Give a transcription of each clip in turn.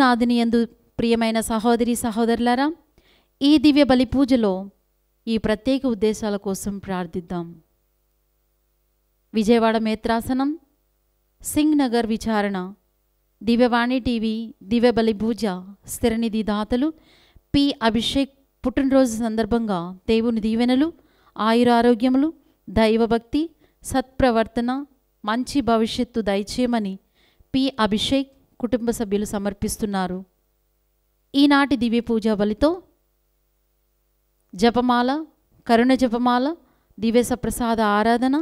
క్రీస్తునాథుని యందు ప్రియమైన సహోదరి సహోదరులారా, ఈ దివ్య బలి పూజలో ఈ ప్రత్యేక ఉద్దేశాల కోసం ప్రార్థిద్దాం. విజయవాడ మేత్రాసనం, సింగ్ నగర్ విచారణ, దివ్యవాణి టీవీ దివ్య బలి పూజ స్థిరనిధి దాతలు పి. అభిషేక్ పుట్టినరోజు సందర్భంగా దేవుని దీవెనలు, ఆయురారోగ్యములు, దైవభక్తి, సత్ప్రవర్తన, మంచి భవిష్యత్తు దయచేయమని పి. అభిషేక్ కుటుంబ సభ్యులు సమర్పిస్తున్నారు. ఈనాటి దివ్య పూజా బలితో జపమాల, కరుణ జపమాల, దివ్య ప్రసాద ఆరాధన,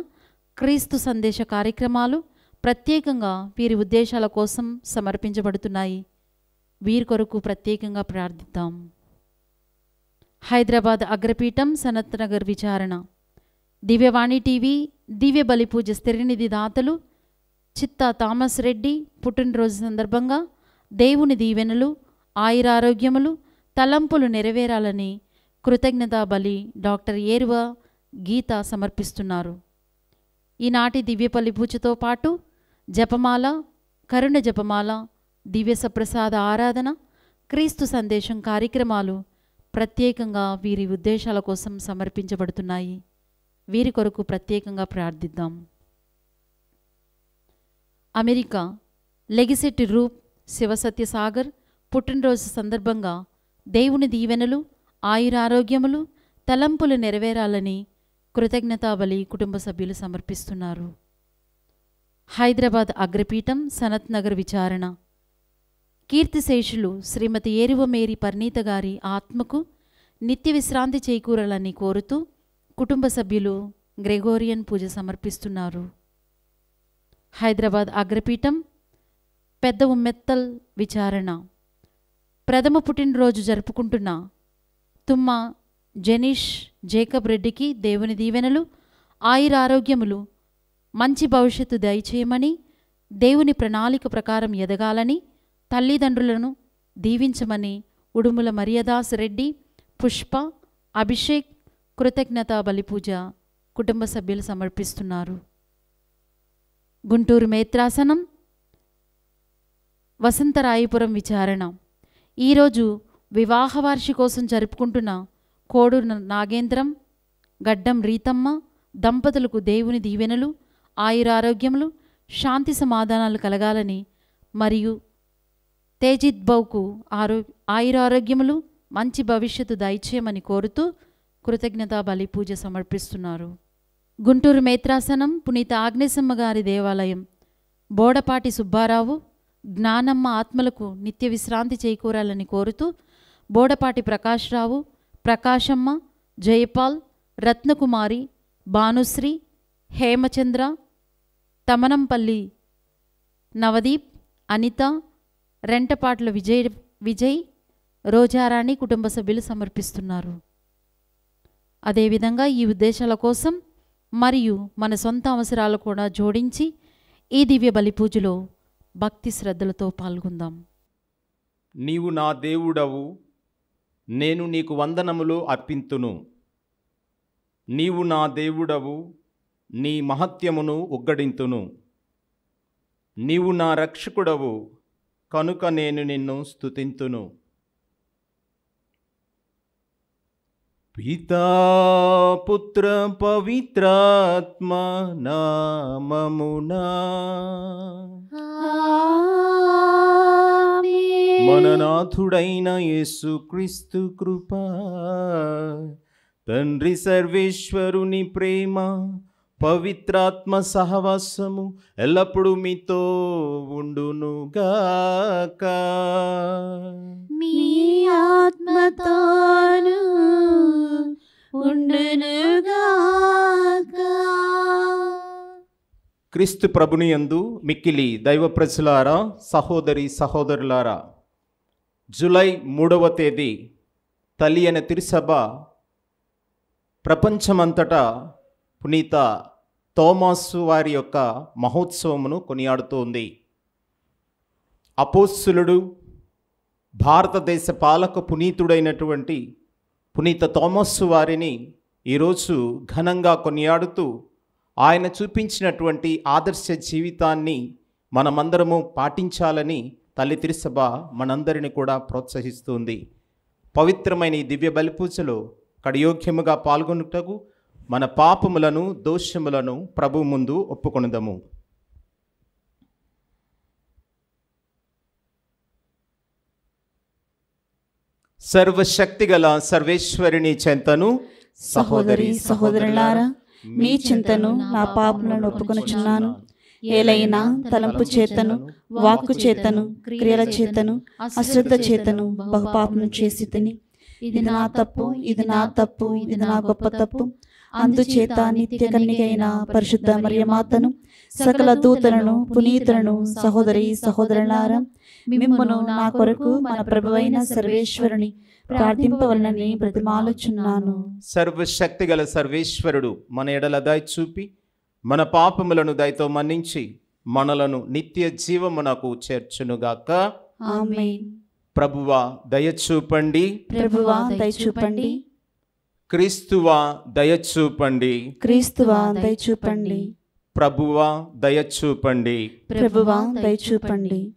క్రీస్తు సందేశ కార్యక్రమాలు ప్రత్యేకంగా వీరి ఉద్దేశాల కోసం సమర్పించబడుతున్నాయి. వీరి కొరకు ప్రత్యేకంగా ప్రార్థిద్దాం. హైదరాబాద్ అగ్రపీఠం, సనత్ నగర్ విచారణ, దివ్యవాణి టీవీ దివ్య బలి పూజ స్థిరనిధి దాతలు చిత్తా థామస్ రెడ్డి పుట్టినరోజు సందర్భంగా దేవుని దీవెనలు, ఆయురారోగ్యములు, తలంపులు నెరవేరాలని కృతజ్ఞతా బలి డాక్టర్ ఏరువ గీత సమర్పిస్తున్నారు. ఈనాటి దివ్య బలి పూజతో పాటు జపమాల, కరుణ జపమాల, దివ్య సప్రసాద ఆరాధన, క్రీస్తు సందేశం కార్యక్రమాలు ప్రత్యేకంగా వీరి ఉద్దేశాల కోసం సమర్పించబడుతున్నాయి. వీరి కొరకు ప్రత్యేకంగా ప్రార్థిద్దాం. అమెరికా లెగిసెట్టి రూప్ శివసత్యసాగర్ పుట్టినరోజు సందర్భంగా దేవుని దీవెనలు, ఆయురారోగ్యములు, తలంపులు నెరవేరాలని కృతజ్ఞతాబలి కుటుంబ సభ్యులు సమర్పిస్తున్నారు. హైదరాబాద్ అగ్రపీఠం, సనత్ నగర్ విచారణ, కీర్తిశేషులు శ్రీమతి ఏరువ మేరీ పర్నీత గారి ఆత్మకు నిత్య విశ్రాంతి చేకూరాలని కోరుతూ కుటుంబ సభ్యులు గ్రెగోరియన్ పూజ సమర్పిస్తున్నారు. హైదరాబాద్ అగ్రపీఠం, పెద్ద ఉమ్మెత్తల్ విచారణ, ప్రథమ పుట్టినరోజు జరుపుకుంటున్న తుమ్మ జెనిష్ జేకబ్ రెడ్డికి దేవుని దీవెనలు, ఆయురారోగ్యములు, మంచి భవిష్యత్తు దయచేయమని, దేవుని ప్రణాళిక ప్రకారం ఎదగాలని, తల్లిదండ్రులను దీవించమని ఉడుముల మరియదాస్ రెడ్డి, పుష్ప, అభిషేక్ కృతజ్ఞతా బలిపూజ కుటుంబ సభ్యులు సమర్పిస్తున్నారు. గుంటూరు మేత్రాసనం, వసంతరాయపురం విచారణ, ఈరోజు వివాహ వార్షికోత్సవం జరుపుకుంటున్న కోడు నాగేంద్రం, గడ్డం రీతమ్మ దంపతులకు దేవుని దీవెనలు, ఆయురారోగ్యములు, శాంతి సమాధానాలు కలగాలని మరియు తేజిత్ బౌకు ఆయురారోగ్యములు, మంచి భవిష్యత్తు దయచేయమని కోరుతూ కృతజ్ఞతా బలి పూజ సమర్పిస్తున్నారు. గుంటూరు మేత్రాసనం, పునీత ఆగ్నేశమ్మ గారి దేవాలయం, బోడపాటి సుబ్బారావు, జ్ఞానమ్మ ఆత్మలకు నిత్య విశ్రాంతి చేకూరాలని కోరుతూ బోడపాటి ప్రకాశ్రావు, ప్రకాశమ్మ, జయపాల్, రత్నకుమారి, భానుశ్రీ, హేమచంద్ర, తమనంపల్లి నవదీప్, అనిత, రెంటపాట్ల విజయ్, రోజారాణి కుటుంబ సభ్యులు సమర్పిస్తున్నారు. అదేవిధంగా ఈ ఉద్దేశాల కోసం మరియు మన సొంత అవసరాలు కూడా జోడించి ఈ దివ్య బలి పూజలో భక్తి శ్రద్ధలతో పాల్గొందాం. నీవు నా దేవుడవు, నేను నీకు వందనములు అర్పింతును. నీవు నా దేవుడవు, నీ మహత్యమును ఉగ్గడింతును. నీవు నా రక్షకుడవు, కనుక నేను నిన్ను స్తుతింతును. పితా పుత్ర పవిత్రాత్మ నామమునా మననాథుడైన యేసుక్రీస్తు కృప, తండ్రి సర్వేశ్వరుని ప్రేమ, పవిత్రాత్మ సహవాసము ఎల్లప్పుడూ మీతో ఉండునుగాక. మీ ఆత్మతోను ఉండునుగాక. క్రీస్తు ప్రభుని యందు మిక్కిలి దైవ ప్రజలారా, సహోదరి సహోదరులారా, జూలై 3వ తేదీ తల్లి అయిన తిరుసభ ప్రపంచమంతటా పునీత తోమాసు వారి యొక్క మహోత్సవమును కొనియాడుతోంది. అపోస్తులుడు, భారతదేశ పాలక పునీతుడైనటువంటి పునీత తోమాసు వారిని ఈరోజు ఘనంగా కొనియాడుతూ ఆయన చూపించినటువంటి ఆదర్శ జీవితాన్ని మనమందరము పాటించాలని తల్లి తిరుసభ మనందరిని కూడా ప్రోత్సహిస్తుంది. పవిత్రమైన ఈ దివ్య బలిపూజలో కడియోగ్యముగా పాల్గొనుటకు మన పాపములను దోషములను ప్రభు ముందు ఒప్పుకొనుదము. సర్వశక్తిగల సర్వేశ్వరుని చెంతను సహోదరి సహోదరులారా, మీ చింతను నా పాపములను ఒప్పుకొనుచున్నాను. ఏలైనా తలంపు చేతను, వాక్కు చేతను, క్రియల చేతను, అశ్రద్ధ చేతను బహుపాపము చేసి తిని. ఇది నా తప్పు, ఇది నా తప్పు, ఇది నా గొప్ప తప్పు. అందుచేత నిత్య కన్యకైన పరిశుద్ధ మరియమాతను, సకల దూతలను, పునీతులను, సహోదరి సహోదరులారా, మిమ్మును నా కొరకు మన ప్రభువైన సర్వేశ్వరుని ప్రార్థింపవలనని బ్రతిమాలుచున్నాను. సర్వశక్తిగల సర్వేశ్వరుడు మన ఎడల దయ చూపి మన పాపములను దయతో మన్నించి మనలను నిత్య జీవమునకు చేర్చునుగాక. ఆమేన్. ప్రభువా దయచూపండి. ప్రభువా దయచూపండి. క్రీస్తువా దయచూపండి. క్రీస్తువా దయచూపండి. ప్రభువా దయచూపండి. ప్రభువా దయచూపండి.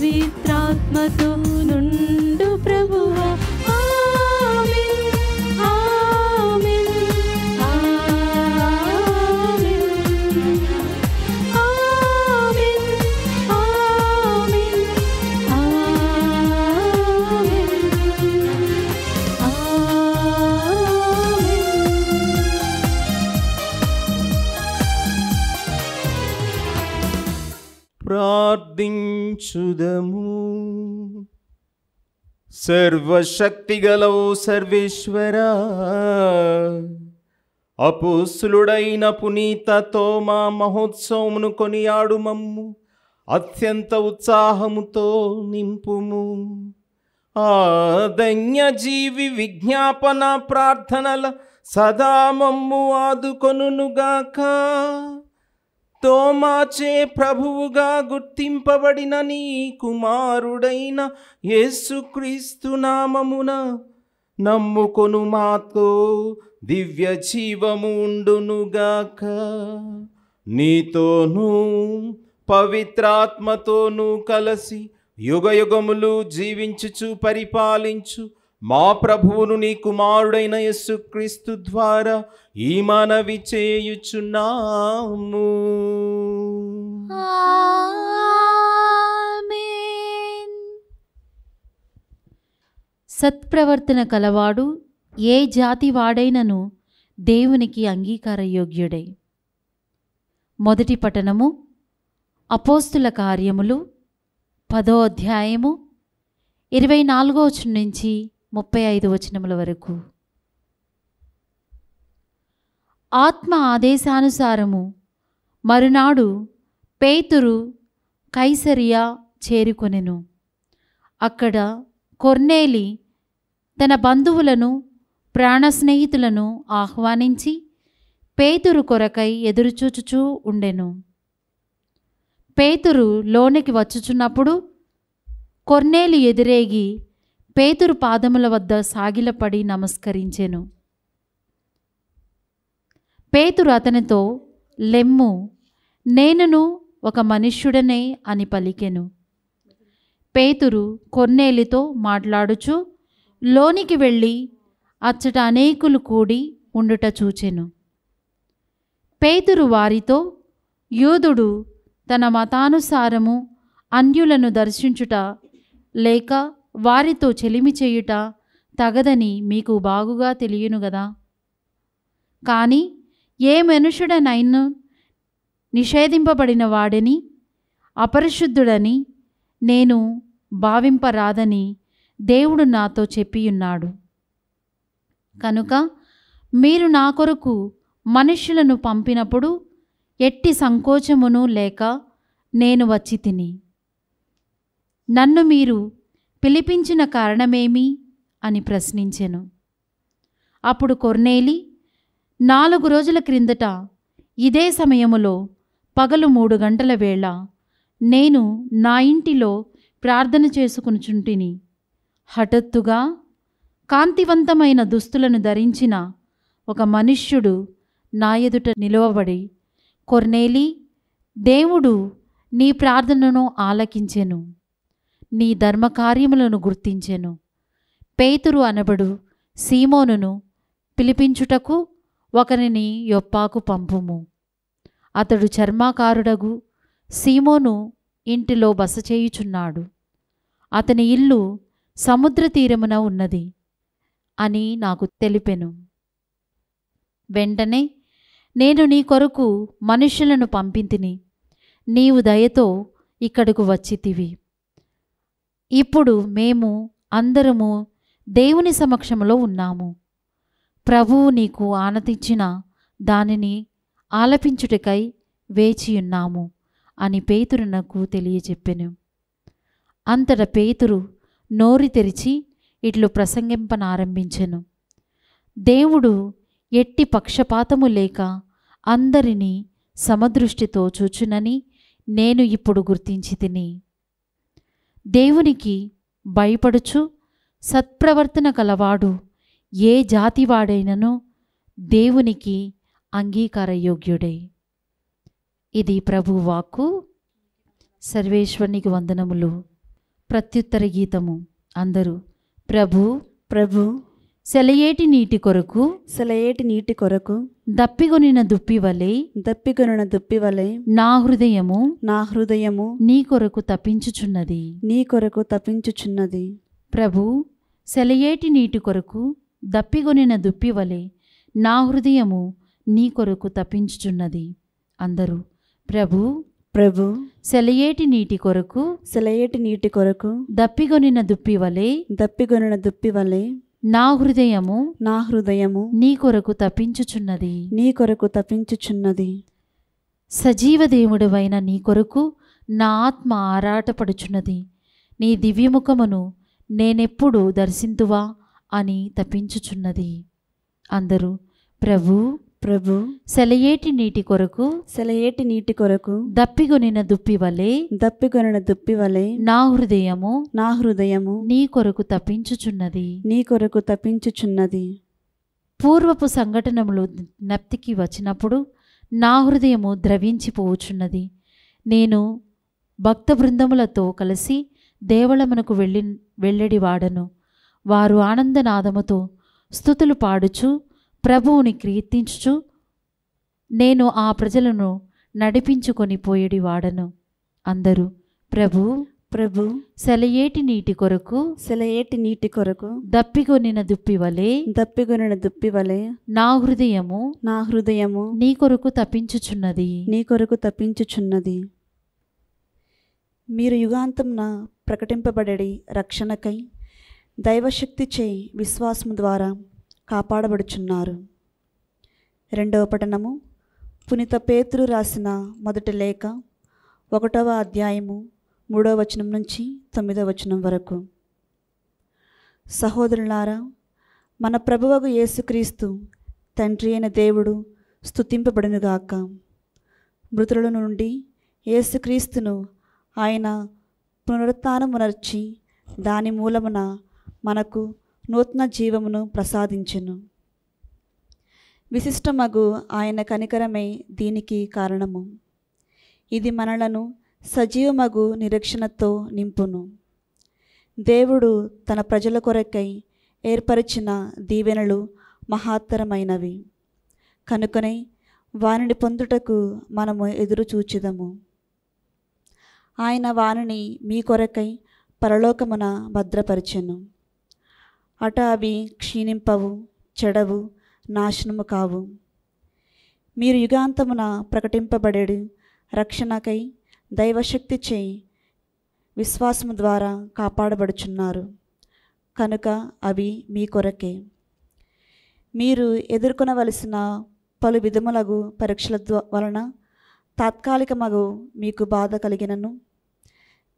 పవిత్రాత్మతో నుండు ప్రభువా. ఆమేన్, ఆమేన్, ఆమేన్, ఆమేన్, ఆమేన్, ప్రార్థించుదము. సర్వశక్తిగల సర్వేశ్వరా, అపోస్తులుడైన పునీత తోమా మహోత్సవమును కొనియాడు మమ్ము అత్యంత ఉత్సాహముతో నింపుము. ఆ ధన్యజీవి విజ్ఞాపన ప్రార్థనల సదా మమ్ము ఆదుకొనుగాక. తోమాచే ప్రభువుగా గుర్తింపబడిన నీ కుమారుడైన యేసుక్రీస్తు నామమున నమ్ముకొను మాతో దివ్య జీవము ఉండునుగాక. నీతోనూ పవిత్రాత్మతోనూ కలసి యుగయుగములు జీవించుచు పరిపాలించు మా ప్రభువును నీ కుమారుడైన యేసుక్రీస్తు ద్వారా ఈ మనవి చేయుచున్నాము. ఆమేన్. సత్ప్రవర్తన కలవాడు ఏ జాతి వాడైనను దేవునికి అంగీకారయోగ్యుడై. మొదటి పఠనము అపోస్తుల కార్యములు 10వ అధ్యాయము 24వ వచనం నుంచి 35 వచనముల వరకు. ఆత్మ ఆదేశానుసారము మరునాడు పేతురు కైసరియా చేరుకొనెను. అక్కడ కొర్నేలి తన బంధువులను ప్రాణ స్నేహితులను ఆహ్వానించి పేతురు కొరకై ఎదురుచూచుచూ ఉండెను. పేతురు లోనికి వచ్చుచున్నప్పుడు కొర్నేలి ఎదురేగి పేతురు పాదముల వద్ద సాగిలపడి నమస్కరించెను. పేతురు అతనితో, లెమ్ము, నేనును ఒక మనుష్యుడనే అని పలికెను. పేతురు కొర్నేలితో మాట్లాడుచు లోనికి వెళ్ళి అచ్చట అనేకులు కూడి ఉండుట చూచెను. పేతురు వారితో, యూదుడు తన మతానుసారము అన్యులను దర్శించుట లేక వారితో చెలిమి చేయుట తగదని మీకు బాగుగా తెలియను గదా. కానీ ఏ మనుషుడనైనా నిషేధింపబడిన వాడని అపరిశుద్ధుడని నేను భావింపరాదని దేవుడు నాతో చెప్పియున్నాడు. కనుక మీరు నా కొరకు మనుష్యులను పంపినప్పుడు ఎట్టి సంకోచమును లేక నేను వచ్చి తిని. నన్ను మీరు పిలిపించిన కారణమేమి అని ప్రశ్నించెను. అప్పుడు కొర్నేలి, 4 రోజుల క్రిందట ఇదే సమయములో పగలు 3 గంటల వేళ నేను నా ఇంటిలో ప్రార్థన చేసుకునుచుంటిని. హఠాత్తుగా కాంతివంతమైన దుస్తులను ధరించిన ఒక మనుష్యుడు నా ఎదుట నిలువబడి, కొర్నేలి, దేవుడు నీ ప్రార్థనను ఆలకించెను, నీ ధర్మకార్యములను గుర్తించెను. పేతురు అనబడు సీమోనును పిలిపించుటకు ఒకరిని యొప్పాకు పంపుము. అతడు చర్మాకారుడగు సీమోను ఇంటిలో బస చేయుచున్నాడు. అతని ఇల్లు సముద్ర తీరమున ఉన్నది అని నాకు తెలిపెను. వెంటనే నేను నీ కొరకు మనుష్యులను పంపింతిని. నీవు దయతో ఇక్కడకు వచ్చితివి. ఇప్పుడు మేము అందరము దేవుని సమక్షంలో ఉన్నాము. ప్రభువు నీకు ఆనతించిన దానిని ఆలపించుటకై వేచియున్నాము అని పేతురు నాకు తెలియజెప్పెను. అంతటా పేతురు నోరు తెరిచి ఇట్లు ప్రసంగింపనారంభించెను. దేవుడు ఎట్టి పక్షపాతము లేక అందరినీ సమదృష్టితో చూచునని నేను ఇప్పుడు గుర్తించి తిని. దేవునికి భయపడుచు సత్ప్రవర్తన కలవాడు ఏ జాతివాడైనను దేవునికి అంగీకారయోగ్యుడే. ఇది ప్రభువాక్కు. సర్వేశ్వరునికి వందనములు. ప్రత్యుత్తర గీతము. అందరూ ప్రభు ప్రభు సెలయేటి నీటి కొరకు సెలయేటి నీటి కొరకు దప్పిగొనిన దుప్పి వలె దప్పికొనిన దుప్పి వలె నా హృదయము నా హృదయము నీ కొరకు తపించుచున్నది. నీ కొరకు తపించుచున్నది. ప్రభు సెలయేటి నీటి కొరకు దప్పిగొనిన దుప్పి వలె నా హృదయము నీ కొరకు తపించుచున్నది. అందరూ ప్రభు ప్రభు సెలయేటి నీటి కొరకు సెలయేటి నీటి కొరకు దప్పిగొనిన దుప్పి వలె దప్పికొనిన దుప్పి వలె నా హృదయము నా హృదయము నీ కొరకు తపించుచున్నది. నీ కొరకు తపించుచున్నది. సజీవ దేవుడవైన నీ కొరకు నా ఆత్మ ఆరాటపడుచున్నది. నీ దివ్యముఖమును నేనెప్పుడు దర్శింతువా అని తపించుచున్నది. అందరూ ప్రభు ప్రభు సెలయేటి నీటి కొరకు సెలయేటి నీటి కొరకు దప్పిగొనిన దుప్పి వలె దప్పికొనిన దుప్పి వలె నా హృదయము నా హృదయము నీ కొరకు తపించుచున్నది. నీ కొరకు తపించుచున్నది. పూర్వపు సంఘటనములు జ్ఞప్తికి వచ్చినప్పుడు నా హృదయము ద్రవించిపోవుచున్నది. నేను భక్త బృందములతో కలిసి దేవళమునకు వెళ్ళెడివాడను. వారు ఆనందనాదముతో స్తుతులు పాడుచు ప్రభువుని కీర్తించుచు నేను ఆ ప్రజలను నడిపించుకొని పోయేడివాడను. అందరూ ప్రభు ప్రభు సెలయేటి నీటి కొరకు సెలయేటి నీటి కొరకు దప్పిగొనిన దుప్పి వలె దప్పికొనిన దుప్పి వలె నా హృదయము నా హృదయము నీ కొరకు తపించుచున్నది. నీ కొరకు తపించుచున్నది. మీరు యుగాంతంన ప్రకటింపబడేడి రక్షణకై దైవశక్తి చే విశ్వాసము ద్వారా కాపాడబడుచున్నారు. రెండవ పఠనము పునీత పేతురు రాసిన మొదటి లేఖ 1వ అధ్యాయము 3వ వచనం నుంచి 9వ వచనం వరకు. సహోదరులారా, మన ప్రభువగు యేసుక్రీస్తు తండ్రి అయిన దేవుడు స్తుతింపబడునుగాక. మృతుల నుండి యేసుక్రీస్తును ఆయన పునరుత్థానమునర్చి దాని మూలమున మనకు నూతన జీవమును ప్రసాదించెను. విశిష్టమగు ఆయన కనికరమే దీనికి కారణము. ఇది మనలను సజీవమగు నిరీక్షణతో నింపును. దేవుడు తన ప్రజల కొరకై ఏర్పరిచిన దీవెనలు మహత్తరమైనవి కనుకనే వానిని పొందుటకు మనము ఎదురు చూచెదము. ఆయన వానిని మీ కొరకై పరలోకమున భద్రపరిచెను. అట అవి క్షీణింపవు, చెడవు, నాశనము కావు. మీరు యుగాంతమున ప్రకటింపబడేడు రక్షణకై దైవశక్తి చేయి విశ్వాసము ద్వారా కాపాడబడుచున్నారు కనుక అవి మీ కొరకే. మీరు ఎదుర్కొనవలసిన పలు విధములగు పరీక్షల వలన తాత్కాలికమగు మీకు బాధ కలిగినను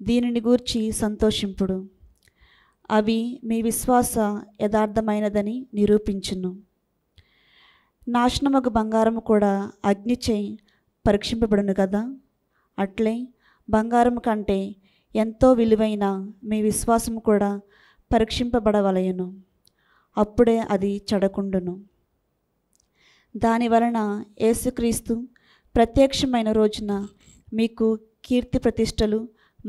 దీనిని గూర్చి సంతోషింపుడు. అవి మీ విశ్వాస యథార్థమైనదని నిరూపించును. నాశనమగు బంగారము కూడా అగ్నిచే పరీక్షింపబడును కదా. అట్లే బంగారము కంటే ఎంతో విలువైన మీ విశ్వాసము కూడా పరీక్షింపబడవలయును. అప్పుడే అది చెడకుండును. దాని వలన యేసుక్రీస్తు ప్రత్యక్షమైన రోజున మీకు కీర్తి ప్రతిష్టలు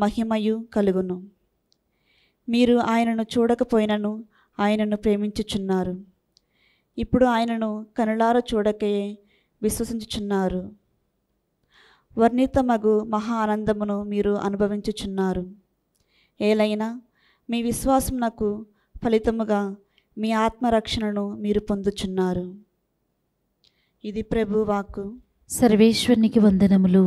మహిమయు కలుగును. మీరు ఆయనను చూడకపోయినను ఆయనను ప్రేమించుచున్నారు. ఇప్పుడు ఆయనను కనులార చూడకయే విశ్వసించుచున్నారు. వర్ణితమగు మహా ఆనందమును మీరు అనుభవించుచున్నారు. ఏలైనా మీ విశ్వాసమునకు ఫలితముగా మీ ఆత్మరక్షణను మీరు పొందుచున్నారు. ఇది ప్రభు వాక్కు. సర్వేశ్వరునికి వందనములు.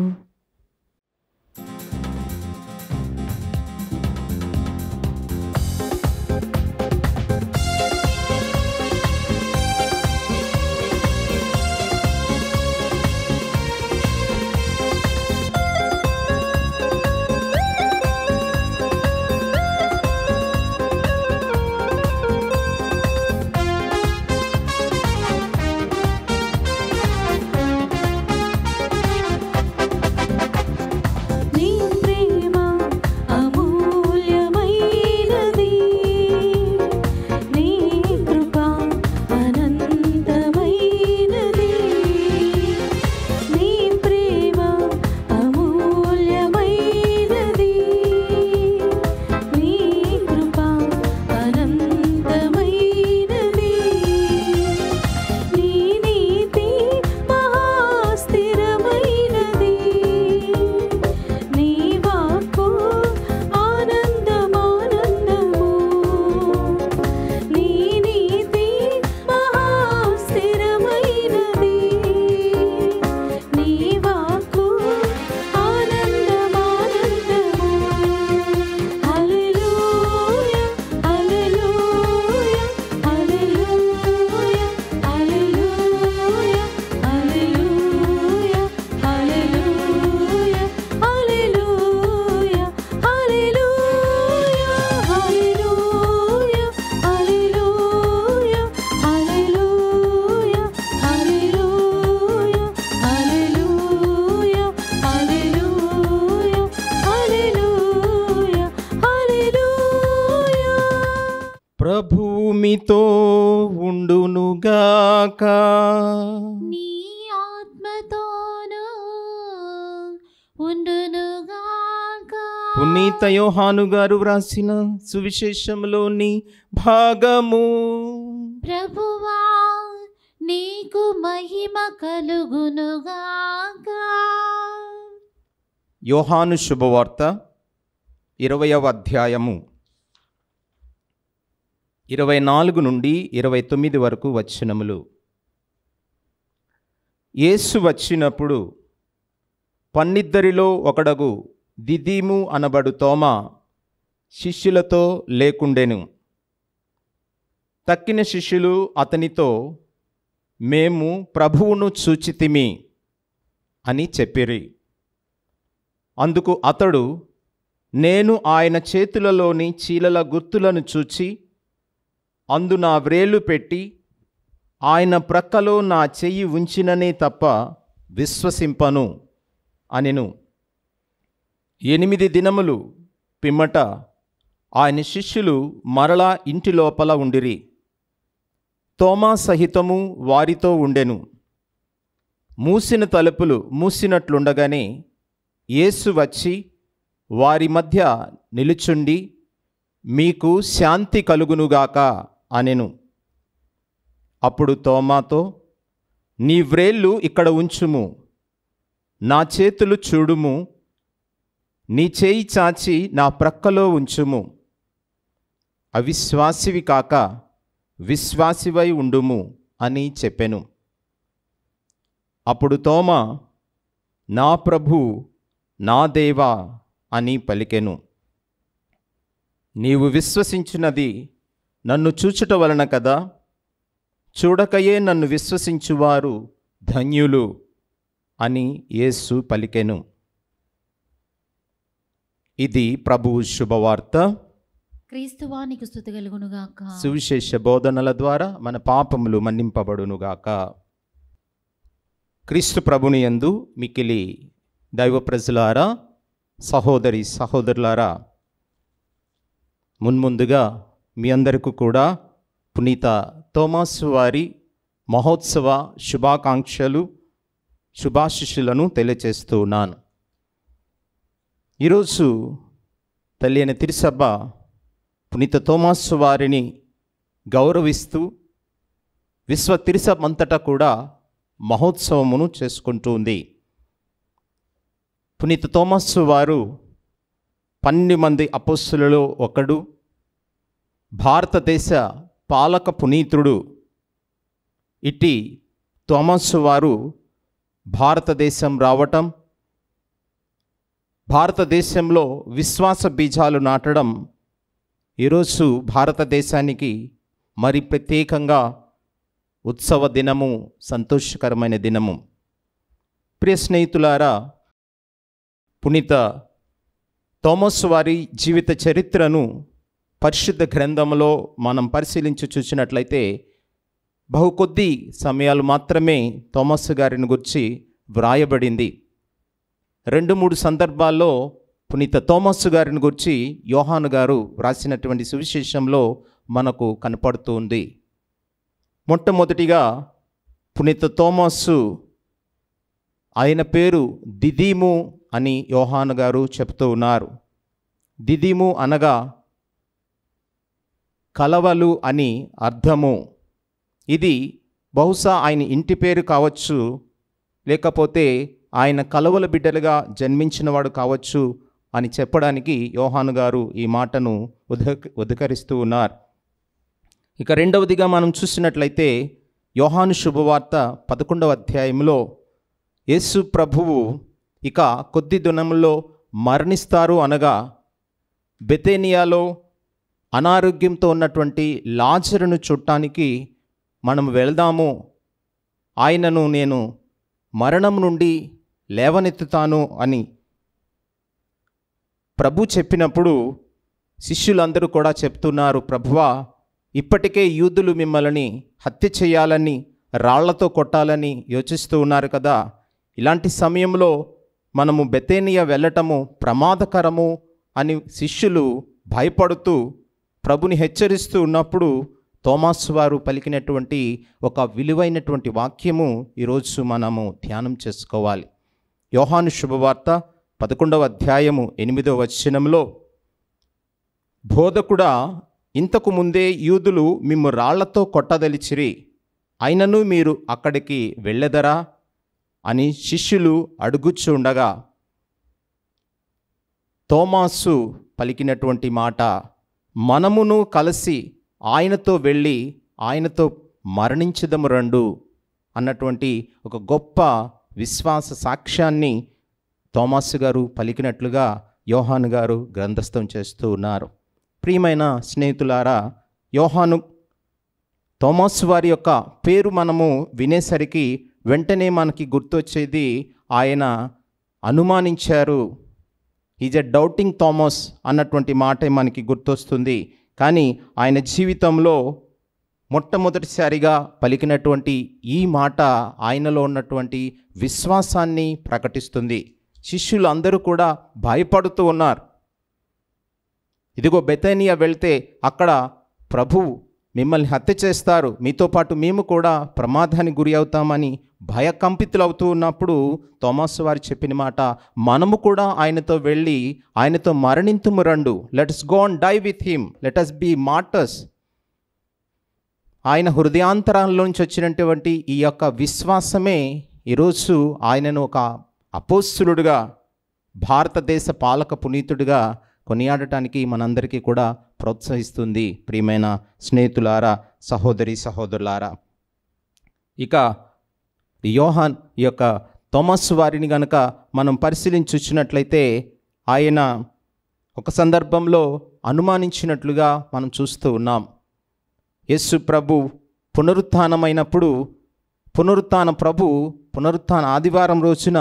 ప్రభువు మీతో ఉండునుగాక. నీ ఆత్మతోను ఉండునుగాక. పునీత యోహాను గారు వ్రాసిన సువిశేషంలోని భాగము. ప్రభువా నీకు మహిమ కలుగునుగాక. యోహాను శుభవార్త 20వ అధ్యాయము 24 నుండి 29 వరకు వచనములు. యేసు వచ్చినప్పుడు 12 ఒకడగు దిదీము అనబడు తోమా శిష్యులతో లేకుండెను. తక్కిన శిష్యులు అతనితో, మేము ప్రభువును చూచితిమి అని చెప్పిరి. అందుకు అతడు, నేను ఆయన చేతులలోని చీలల గుర్తులను చూచి అందు నా వ్రేలు పెట్టి ఆయన ప్రక్కలో నా చెయ్యి ఉంచిననే తప్ప విశ్వసింపను అనెను. 8 దినములు పిమ్మట ఆయన శిష్యులు మరలా ఇంటి లోపల ఉండిరి. తోమా సహితము వారితో ఉండెను. మూసిన తలుపులు మూసినట్లుండగానే యేసు వచ్చి వారి మధ్య నిలుచుండి, మీకు శాంతి కలుగునుగాక అనెను. అప్పుడు తోమాతో, నీ వ్రేళ్ళు ఇక్కడ ఉంచుము, నా చేతులు చూడుము, నీ చేయి చాచి నా ప్రక్కలో ఉంచుము, అవిశ్వాసివి కాక విశ్వాసివై ఉండుము అని చెప్పెను. అప్పుడు తోమా, నా ప్రభు, నా దేవా అని పలికెను. నీవు విశ్వసించినది నన్ను చూచుట వలన కదా, చూడకయే నన్ను విశ్వసించువారు ధన్యులు అని యేసు పలికెను. ఇది ప్రభువు శుభవార్త. క్రీస్తువానికి స్తుతి కలుగునుగాక. సువిశేష బోధనల ద్వారా మన పాపములు మన్నింపబడునుగాక. క్రీస్తు ప్రభుని యందు మిక్కిలి దైవ ప్రజలారా, సహోదరి సహోదరులారా, మున్ముందుగా మీ అందరికీ కూడా పునీత తోమాసు వారి మహోత్సవ శుభాకాంక్షలు, శుభాశిష్యులను తెలియచేస్తూ ఉన్నాను. ఈరోజు తల్లి అయిన తిరుసభ పునీత తోమాసు వారిని గౌరవిస్తూ విశ్వ తిరుసభ అంతటా కూడా మహోత్సవమును చేసుకుంటూ ఉంది. పునీత తోమాసు వారు 12 మంది అపోస్తలులలో ఒకడు, భారతదేశ పాలక పునీతుడు. ఇట్టి తోమాసు వారు భారతదేశం రావటం, భారతదేశంలో విశ్వాస బీజాలు నాటడం ఈరోజు భారతదేశానికి మరి ప్రత్యేకంగా ఉత్సవ దినము, సంతోషకరమైన దినము. ప్రియ స్నేహితులారా, పునీత తోమాసు వారి జీవిత చరిత్రను పరిశుద్ధ గ్రంథంలో మనం పరిశీలించి చూసినట్లయితే బహు కొద్ది సమయాలు మాత్రమే తోమాసు గారిని గురించి వ్రాయబడింది. 2-3 సందర్భాల్లో పునీత తోమాసు గారిని గురించి యోహాను గారు వ్రాసినటువంటి సువిశేషంలో మనకు కనపడుతూ ఉంది. మొట్టమొదటిగా పునీత తోమాసు, ఆయన పేరు దిదీము అని యోహాను గారు చెప్తూ ఉన్నారు. దిదీము అనగా కలవలు అని అర్థము. ఇది బహుశా ఆయన ఇంటి పేరు కావచ్చు, లేకపోతే ఆయన కలవల బిడ్డలుగా జన్మించినవాడు కావచ్చు అని చెప్పడానికి యోహాను గారు ఈ మాటను ఉదకరిస్తూ ఉన్నారు. ఇక రెండవదిగా మనం చూసినట్లయితే యోహాను శుభవార్త 11వ అధ్యాయంలో యేసు ప్రభువు ఇక కొద్ది దినముల్లో మరణిస్తారు అనగా బెతేనియాలో అనారోగ్యంతో ఉన్నటువంటి లాజరును చూడటానికి మనం వెళ్దాము, ఆయనను నేను మరణం నుండి లేవనెత్తుతాను అని ప్రభు చెప్పినప్పుడు శిష్యులందరూ కూడా చెప్తున్నారు, ప్రభువా, ఇప్పటికే యూదులు మిమ్మల్ని హత్య చేయాలని, రాళ్లతో కొట్టాలని యోచిస్తూ ఉన్నారు కదా, ఇలాంటి సమయంలో మనము బెతేనియా వెళ్ళటము ప్రమాదకరము అని శిష్యులు భయపడుతూ ప్రభుని హెచ్చరిస్తూ ఉన్నప్పుడు తోమాసు వారు పలికినటువంటి ఒక విలువైనటువంటి వాక్యము ఈరోజు మనము ధ్యానం చేసుకోవాలి. యోహాను శుభవార్త 11వ అధ్యాయము 8వ వచనంలో, బోధకుడా, ఇంతకు ముందే యూదులు మిమ్ము రాళ్లతో కొట్టదలిచిరి, అయినను మీరు అక్కడికి వెళ్ళెదరా అని శిష్యులు అడుగుచుండగా తోమాసు పలికినటువంటి మాట, మనమును కలిసి ఆయనతో వెళ్ళి ఆయనతో మరణించుదము రండు అన్నటువంటి ఒక గొప్ప విశ్వాస సాక్ష్యాన్ని తోమాసు గారు పలికినట్లుగా యోహాను గారు గ్రంథస్థం చేస్తూ ఉన్నారు. ప్రియమైన స్నేహితులారా, యోహాను తోమాసు వారి యొక్క పేరు మనము వినేసరికి వెంటనే మనకి గుర్తొచ్చేది, ఆయన అనుమానించారు, ఈజ్ ఎ డౌటింగ్ థామస్ అన్నటువంటి మాట మనకి గుర్తొస్తుంది. కానీ ఆయన జీవితంలో మొట్టమొదటిసారిగా పలికినటువంటి ఈ మాట ఆయనలో ఉన్నటువంటి విశ్వాసాన్ని ప్రకటిస్తుంది. శిష్యులు అందరూ కూడా భయపడుతూ ఉన్నారు. ఇదిగో బెతనియా వెళ్తే అక్కడ ప్రభువు మిమ్మల్ని హత్య చేస్తారు, మీతో పాటు మేము కూడా ప్రమాదానికి గురి అవుతామని భయకంపితులవుతూ ఉన్నప్పుడు తోమాసు వారు చెప్పిన మాట, మనము కూడా ఆయనతో వెళ్ళి ఆయనతో మరణింతుము రండు, let's go and die with him, let us be martyrs. ఆయన హృదయాంతరాల్లోంచి వచ్చినటువంటి ఈ యొక్క విశ్వాసమే ఈరోజు ఆయనను ఒక అపోస్తులుడుగా, భారతదేశ పాలక పునీతుడిగా కొనియాడటానికి మనందరికీ కూడా ప్రోత్సహిస్తుంది. ప్రియమైన స్నేహితులారా, సహోదరి సహోదరులారా, ఇక యోహాన్ ఈ యొక్క తోమాసు వారిని గనక మనం పరిశీలించున్నట్లయితే ఆయన ఒక సందర్భంలో అనుమానించినట్లుగా మనం చూస్తూ ఉన్నాం. యేసు ప్రభు పునరుత్థానమైనప్పుడు పునరుత్థాన ఆదివారం రోజున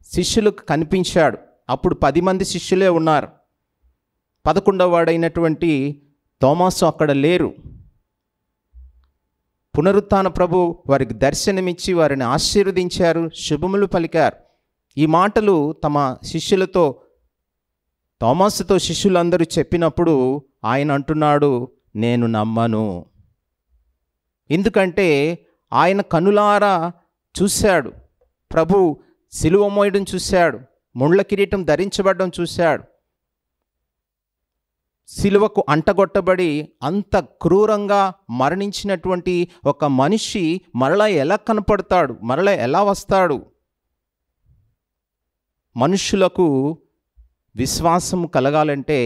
శిష్యులకు కనిపించాడు. అప్పుడు 10 మంది శిష్యులే ఉన్నారు. 11వ వాడైనటువంటి తోమాసు అక్కడ లేరు. పునరుత్థాన ప్రభు వారికి దర్శనమిచ్చి వారిని ఆశీర్వదించారు, శుభములు పలికారు. ఈ మాటలు తమ శిష్యులతో, తోమాసుతో శిష్యులందరూ చెప్పినప్పుడు ఆయన అంటున్నాడు, నేను నమ్మను. ఎందుకంటే ఆయన కనులారా చూశాడు, ప్రభు సిలువ మోయడం చూశాడు, ముళ్ళ కిరీటం ధరించబడడం చూశాడు, సిలువకు అంటగొట్టబడి అంత క్రూరంగా మరణించినటువంటి ఒక మనిషి మరలా ఎలా కనపడతాడు, మరలా ఎలా వస్తాడు? మనుషులకు విశ్వాసం కలగాలంటే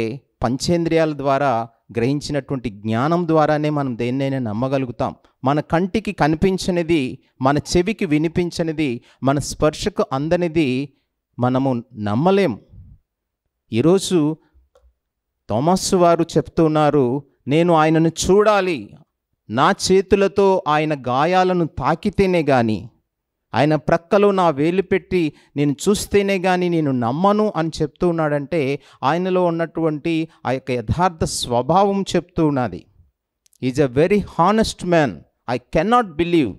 పంచేంద్రియాల ద్వారా గ్రహించినటువంటి జ్ఞానం ద్వారానే మనం దేన్నైనా నమ్మగలుగుతాం. మన కంటికి కనిపించనిది, మన చెవికి వినిపించనిది, మన స్పర్శకు అందనిది మనము నమ్మలేం. ఈరోజు తోమాసు వారు చెప్తున్నారు, నేను ఆయనను చూడాలి, నా చేతులతో ఆయన గాయాలను తాకితేనే కానీ, ఆయన ప్రక్కలో నా వేలు పెట్టి నేను చూస్తేనే కానీ నేను నమ్మను అని చెప్తూ ఉన్నాడంటే ఆయనలో ఉన్నటువంటి ఆ యొక్క యథార్థ స్వభావం చెప్తూ ఉన్నది. Is a very honest man, I cannot believe.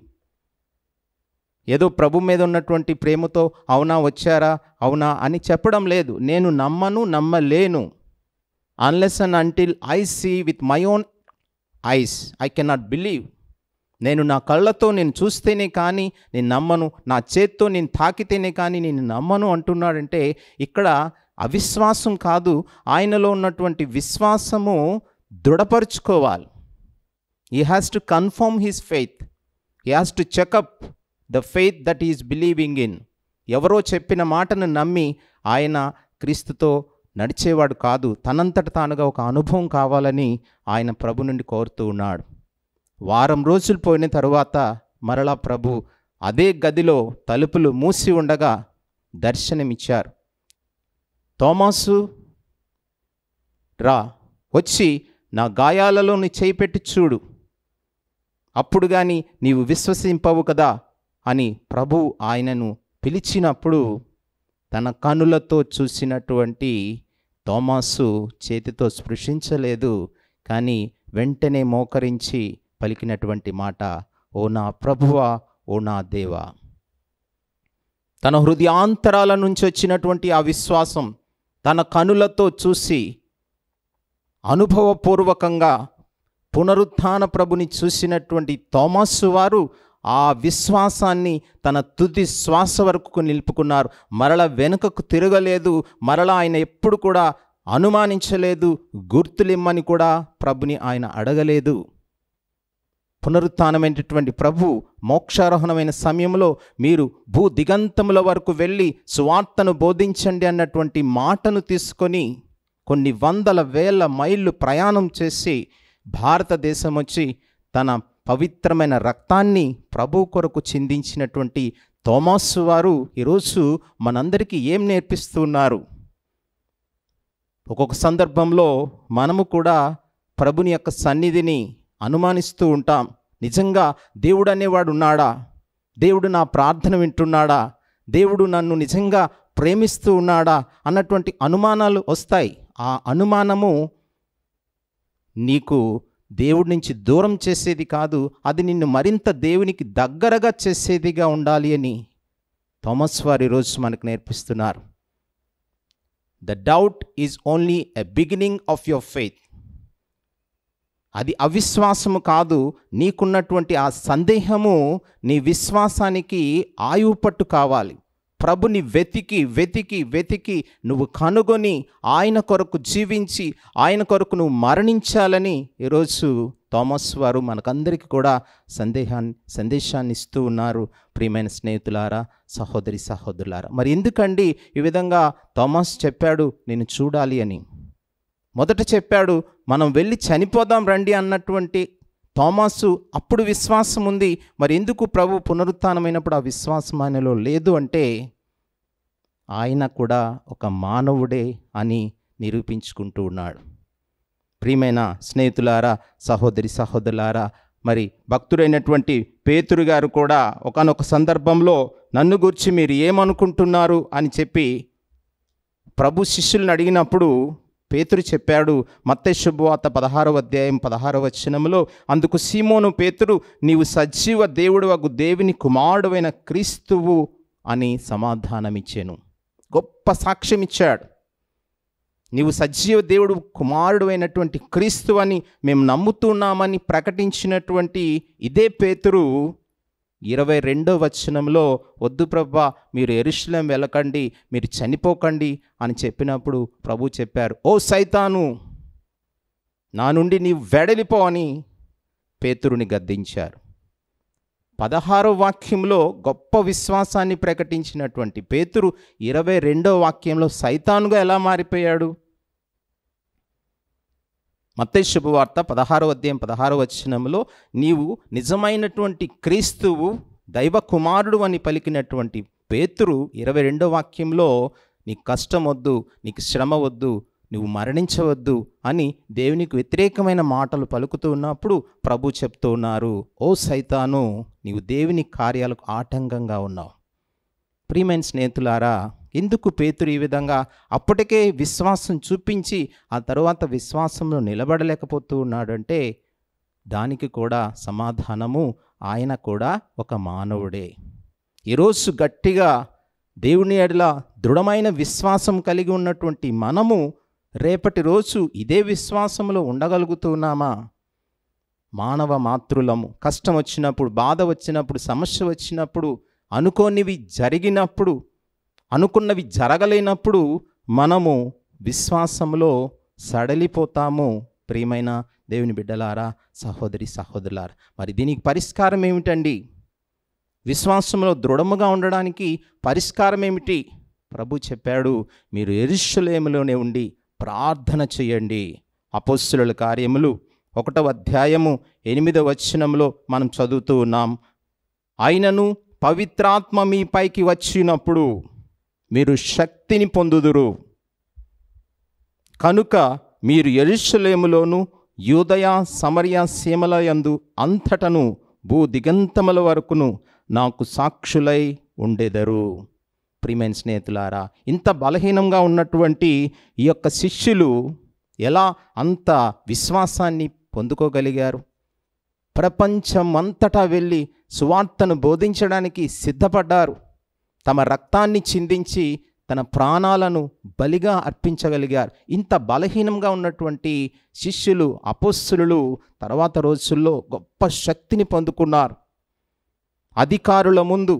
ఏదో ప్రభు మీద ఉన్నటువంటి ప్రేమతో అవునా వచ్చారా అవునా అని చెప్పడం లేదు. నేను నమ్మను, నమ్మలేను. Unless and until I see with my own eyes, I cannot believe. నేను నా కళ్ళతో నేను చూస్తేనే కానీ నేను నమ్మను, నా చేత్తో నేను తాకితేనే కానీ నేను నమ్మను అంటున్నాడంటే ఇక్కడ అవిశ్వాసం కాదు, ఆయనలో ఉన్నటువంటి విశ్వాసము దృఢపరుచుకోవాలి. He has to confirm his faith. He has to check up the faith that he is believing in. ఎవరో చెప్పిన మాటను నమ్మి ఆయన క్రీస్తుతో నడిచేవాడు కాదు. తనంతట తానుగా ఒక అనుభవం కావాలని ఆయన ప్రభు నుండి కోరుతూ ఉన్నాడు. వారం రోజులు పోయిన తరువాత మరలా ప్రభు అదే గదిలో తలుపులు మూసి ఉండగా దర్శనమిచ్చారు. తోమాసు, రా, వచ్చి నా గాయాలలో నీ చేయి పెట్టి చూడు, అప్పుడు కానీ నీవు విశ్వసింపవు కదా అని ప్రభు ఆయనను పిలిచినప్పుడు తన కనులతో చూసినటువంటి తోమాసు చేతితో స్పృశించలేదు, కానీ వెంటనే మోకరించి పలికినటువంటి మాట, ఓ నా ప్రభువా, ఓ నా దేవా. తన హృదయాంతరాల నుంచి వచ్చినటువంటి ఆ విశ్వాసం తన కనులతో చూసి అనుభవపూర్వకంగా పునరుత్థాన ప్రభుని చూసినటువంటి తోమాసు వారు ఆ విశ్వాసాన్ని తన తుది శ్వాస వరకు నిలుపుకున్నారు. మరల వెనుకకు తిరగలేదు. మరలా ఆయన ఎప్పుడు కూడా అనుమానించలేదు. గుర్తులిమ్మని కూడా ప్రభుని ఆయన అడగలేదు. పునరుత్థానమైనటువంటి ప్రభు మోక్షారోహణమైన సమయంలో మీరు భూ దిగంతముల వరకు వెళ్ళి సువార్తను బోధించండి అన్నటువంటి మాటను తీసుకొని కొన్ని వందల వేల మైళ్ళు ప్రయాణం చేసి భారతదేశం వచ్చి తన పవిత్రమైన రక్తాన్ని ప్రభు కొరకు చిందించినటువంటి తోమాసు వారు ఈరోజు మనందరికీ ఏం నేర్పిస్తున్నారు? ఒక్కొక్క సందర్భంలో మనము కూడా ప్రభుని యొక్క సన్నిధిని అనుమానిస్తూ ఉంటాం. నిజంగా దేవుడు అనేవాడు ఉన్నాడా? దేవుడు నా ప్రార్థన వింటున్నాడా? దేవుడు నన్ను నిజంగా ప్రేమిస్తూ ఉన్నాడా అన్నటువంటి అనుమానాలు వస్తాయి. ఆ అనుమానము నీకు దేవుడి నుంచి దూరం చేసేది కాదు, అది నిన్ను మరింత దేవునికి దగ్గరగా చేసేదిగా ఉండాలి అని థామస్ వారు ఈరోజు మనకు నేర్పిస్తున్నారు. The doubt is only a beginning of your faith. అది అవిశ్వాసము కాదు, నీకున్నటువంటి ఆ సందేహము నీ విశ్వాసానికి ఆయువు పట్టు కావాలి. ప్రభుని వెతికి వెతికి వెతికి నువ్వు కనుగొని ఆయన కొరకు జీవించి ఆయన కొరకు నువ్వు మరణించాలని ఈరోజు థామస్ వారు మనకందరికీ కూడా సందేశాన్ని ఇస్తూ ఉన్నారు. ప్రియమైన స్నేహితులారా, సహోదరి సహోదరులారా, మరి ఎందుకండి ఈ విధంగా థామస్ చెప్పాడు నేను చూడాలి అని? మొదట చెప్పాడు మనం వెళ్ళి చనిపోదాం రండి అన్నటువంటి థామసు అప్పుడు విశ్వాసం ఉంది. మరి ఎందుకు ప్రభు పునరుత్థానమైనప్పుడు ఆ విశ్వాసం ఆయనలో లేదు అంటే ఆయన కూడా ఒక మానవుడే అని నిరూపించుకుంటూ ఉన్నాడు. ప్రియమైన స్నేహితులారా, సహోదరి సహోదరులారా, మరి భక్తుడైనటువంటి పేతురు గారు కూడా ఒకానొక సందర్భంలో నన్ను గురించి మీరు ఏమనుకుంటున్నారు అని చెప్పి ప్రభు శిష్యులను అడిగినప్పుడు పేతురు చెప్పాడు, మత్తయి శుభవార్త 16వ అధ్యాయం 16వ వచనంలో, అందుకు సీమోను పేతురు నీవు సజీవ దేవుడు వగు దేవుని కుమారుడైన క్రీస్తువు అని సమాధానమిచ్చాను. గొప్ప సాక్ష్యం ఇచ్చాడు. నీవు సజీవ దేవుడు కుమారుడు అయినటువంటి క్రీస్తు అని మేము నమ్ముతున్నామని ప్రకటించినటువంటి ఇదే పేతురు 22వ వచనంలో వద్దు ప్రభా మీరు యెరూషలేం వెళ్ళకండి, మీరు చనిపోకండి అని చెప్పినప్పుడు ప్రభు చెప్పారు, ఓ సైతాను నా నుండి నీవు వెడలిపో అని పేతురుని గద్దించారు. 16వ వాక్యంలో గొప్ప విశ్వాసాన్ని ప్రకటించినటువంటి పేతురు 22వ వాక్యంలో సైతానుగా ఎలా మారిపోయాడు? మత్తయి శుభవార్త 16వ అధ్యాయం 16వ వచనంలో నీవు నిజమైనటువంటి క్రీస్తువు దైవ కుమారుడు అని పలికినటువంటి పేతురు 22వ వాక్యంలో నీకు కష్టం వద్దు, నీకు శ్రమ వద్దు, నువ్వు మరణించవద్దు అని దేవునికి వ్యతిరేకమైన మాటలు పలుకుతూ ఉన్నప్పుడు ప్రభు చెప్తూ ఉన్నారు, ఓ సైతాను నీవు దేవుని కార్యాలకు ఆటంకంగా ఉన్నావు. ప్రియమైన స్నేహితులారా, ఎందుకు పేతురు ఈ విధంగా అప్పటికే విశ్వాసం చూపించి ఆ తర్వాత విశ్వాసంలో నిలబడలేకపోతూ ఉన్నాడంటే దానికి కూడా సమాధానము ఆయన కూడా ఒక మానవుడే. ఈరోజు గట్టిగా దేవుని ఎడల దృఢమైన విశ్వాసం కలిగి ఉన్నటువంటి మనము రేపటి రోజు ఇదే విశ్వాసంలో ఉండగలుగుతున్నామా? మానవ మాతృలము. కష్టం వచ్చినప్పుడు, బాధ వచ్చినప్పుడు, సమస్య వచ్చినప్పుడు, అనుకోనివి జరిగినప్పుడు, అనుకున్నవి జరగలేనప్పుడు మనము విశ్వాసంలో సడలిపోతాము. ప్రియమైన దేవుని బిడ్డలారా, సహోదరి సహోదరులారా, మరి దీనికి పరిష్కారం ఏమిటండి? విశ్వాసంలో దృఢముగా ఉండడానికి పరిష్కారం ఏమిటి? ప్రభు చెప్పాడు, మీరు యెరూషలేములోనే ఉండి ప్రార్థన చేయండి. అపోస్తలుల కార్యములు 1వ అధ్యాయము 8వ వచనంలో మనం చదువుతూ ఉన్నాం, ఆయనను పవిత్రాత్మ మీ పైకి వచ్చినప్పుడు మీరు శక్తిని పొందుదురు, కనుక మీరు యెరూషలేములోను యూదయ సమరయ సీమల యందు అంతటను భూ దిగంతముల వరకును నాకు సాక్షులై ఉండెదరు. ప్రియమైన స్నేహితులారా, ఇంత బలహీనంగా ఉన్నటువంటి ఈ యొక్క శిష్యులు ఎలా అంత విశ్వాసాన్ని పొందుకోగలిగారు? ప్రపంచం అంతటా వెళ్ళి సువార్తను బోధించడానికి సిద్ధపడ్డారు. తమ రక్తాన్ని చిందించి తన ప్రాణాలను బలిగా అర్పించగలిగారు. ఇంత బలహీనంగా ఉన్నటువంటి శిష్యులు, అపోస్తలులు తర్వాత రోజుల్లో గొప్ప శక్తిని పొందుకున్నారు. అధికారుల ముందు,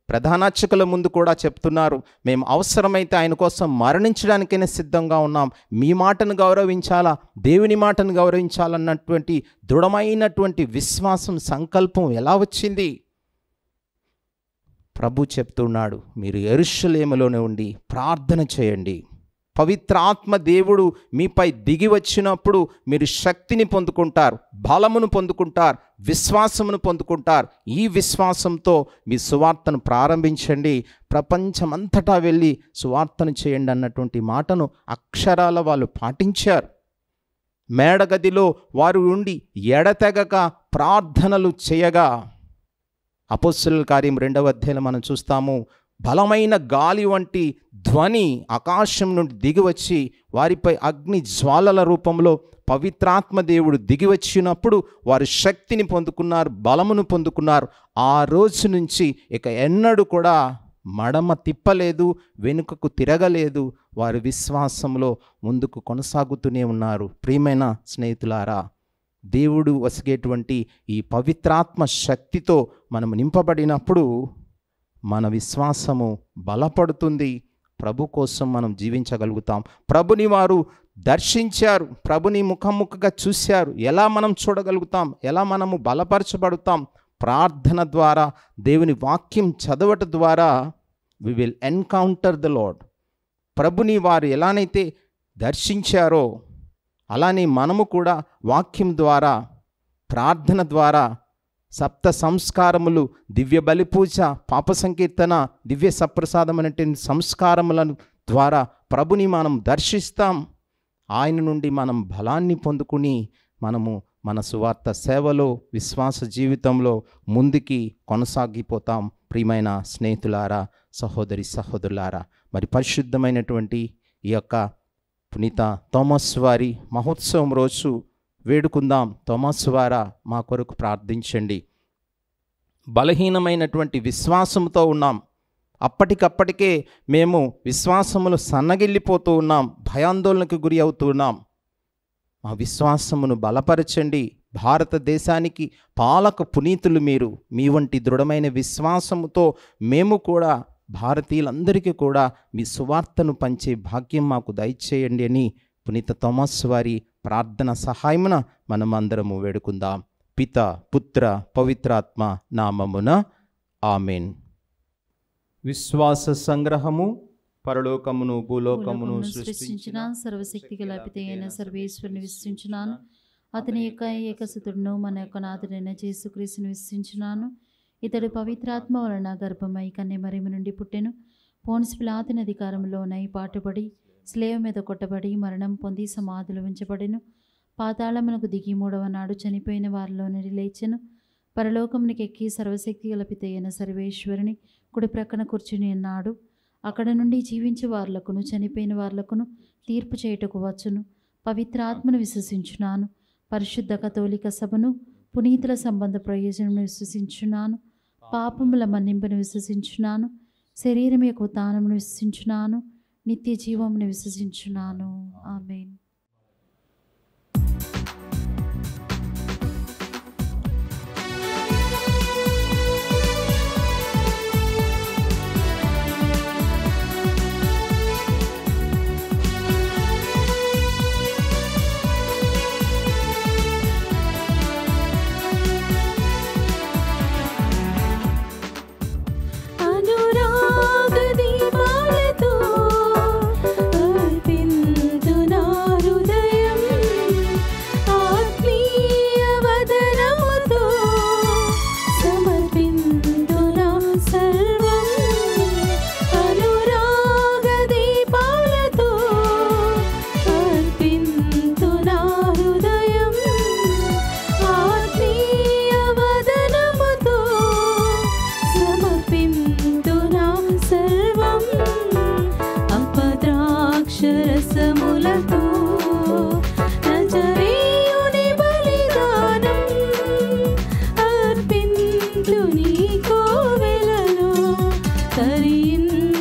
ప్రధానార్చకుల ముందు కూడా చెప్తున్నారు, మేము అవసరమైతే ఆయన కోసం మరణించడానికైనా సిద్ధంగా ఉన్నాం, మీ మాటను గౌరవించాలా, దేవుని మాటను గౌరవించాలన్నటువంటి దృఢమైనటువంటి విశ్వాసం, సంకల్పం ఎలా వచ్చింది? ప్రభు చెప్తున్నాడు, మీరు యెరూషలేములోనే ఉండి ప్రార్థన చేయండి. పవిత్ర ఆత్మ దేవుడు మీపై దిగి వచ్చినప్పుడు మీరు శక్తిని పొందుకుంటారు, బలమును పొందుకుంటారు, విశ్వాసమును పొందుకుంటారు. ఈ విశ్వాసంతో మీ సువార్తను ప్రారంభించండి, ప్రపంచమంతటా వెళ్ళి సువార్తను చేయండి అన్నటువంటి మాటను అక్షరాల వాళ్ళు పాటించారు. మేడగదిలో వారు ఉండి ఎడతెగక ప్రార్థనలు చేయగా, అపోస్తలుల కార్యం 2వ అధ్యాయంలో మనం చూస్తాము, బలమైన గాలి వంటి ధ్వని ఆకాశం నుండి దిగివచ్చి వారిపై అగ్ని జ్వాలల రూపంలో పవిత్రాత్మ దేవుడు దిగివచ్చినప్పుడు వారు శక్తిని పొందుకున్నారు, బలమును పొందుకున్నారు. ఆ రోజు నుంచి ఇక ఎన్నడూ కూడా మడమ తిప్పలేదు, వెనుకకు తిరగలేదు. వారి విశ్వాసంలో ముందుకు కొనసాగుతూనే ఉన్నారు. ప్రియమైన స్నేహితులారా, దేవుడు వసిగేటువంటి ఈ పవిత్రాత్మ శక్తితో మనం నింపబడినప్పుడు మన విశ్వాసము బలపడుతుంది. ప్రభు కోసం మనం జీవించగలుగుతాం. ప్రభుని వారు దర్శించారు, ప్రభుని ముఖముఖగా చూశారు. ఎలా మనం చూడగలుగుతాం? ఎలా మనము బలపరచబడతాం? ప్రార్థన ద్వారా, దేవుని వాక్యం చదవటం ద్వారా we will encounter the Lord. ప్రభుని వారు ఎలానైతే దర్శించారో అలానే మనము కూడా వాక్యం ద్వారా, ప్రార్థన ద్వారా, సప్త సంస్కారములు, దివ్య బలిపూజ, పాప సంకీర్తన, దివ్య సప్రసాదం అనే సంస్కారములను ద్వారా ప్రభుని మనం దర్శిస్తాం. ఆయన నుండి మనం బలాన్ని పొందుకుని మనము మన సువార్త సేవలో, విశ్వాస జీవితంలో ముందుకి కొనసాగిపోతాం. ప్రియమైన స్నేహితులారా, సహోదరి సహోదరులారా, మరి పరిశుద్ధమైనటువంటి ఈ యొక్క పునీత థోమస్ వారి మహోత్సవం రోజు వేడుకుందాం. థోమస్ వారా, మా కొరకు ప్రార్థించండి. బలహీనమైనటువంటి విశ్వాసంతో ఉన్నాం. అప్పటికప్పటికే మేము విశ్వాసములు సన్నగిల్లిపోతూ ఉన్నాం, భయాందోళనకు గురి అవుతున్నాం. మా విశ్వాసమును బలపరచండి. భారతదేశానికి పాలక పునీతులు మీరు. మీ వంటి దృఢమైన విశ్వాసముతో మేము కూడా, భారతీయులందరికీ కూడా మీ సువార్తను పంచే భాగ్యం మాకు దయచేయండి అని పునీత థోమస్ వారి ప్రార్థన సహాయమున మనమందరము వేడుకుందాం. పిత, పుత్ర, పవిత్రాత్మ నామమున ఆమెన్. విశ్వాస సంగ్రహము. పరలోకమును భూలోకమును సృష్టించిన సర్వశక్తి గల పితయైన సర్వేశ్వరుని విశ్వసించున్నాను. అతని యొక్క ఏకసుతుడును మన యొక్క నాథుడైన యేసుక్రీస్తును విశ్వసించున్నాను. ఇతడు పవిత్రాత్మ వలన గర్భమై కన్యమరియము నుండి పుట్టెను. పోన్సు పిలాతుని అధికారంలోనై పాటుపడి స్లేవ మీద కొట్టబడి మరణం పొంది సమాధిలో ఉంచబడెను. పాతాళమునకు దిగి 3వ నాడు చనిపోయిన వారిలో నుండి లేచెను. పరలోకమునికి ఎక్కి సర్వశక్తి గల పితయైన సర్వేశ్వరుని కుడి ప్రక్కన కూర్చుని ఉన్నాడు. అక్కడ నుండి జీవించే వార్లకును చనిపోయిన వార్లకును తీర్పు చేయుటకు వచ్చును. పవిత్ర ఆత్మను విశ్వసించున్నాను. పరిశుద్ధ కథోలిక సభను, పునీతుల సంబంధ ప్రయోజనం విశ్వసించున్నాను. పాపముల మన్నింపును విశ్వసించున్నాను. శరీరం యొక్క ఉత్థానమును విశ్వసించున్నాను. నిత్య జీవమును విశ్వసించున్నాను. ఆమేన్. తరింతుని కోవెలలో తరింతుని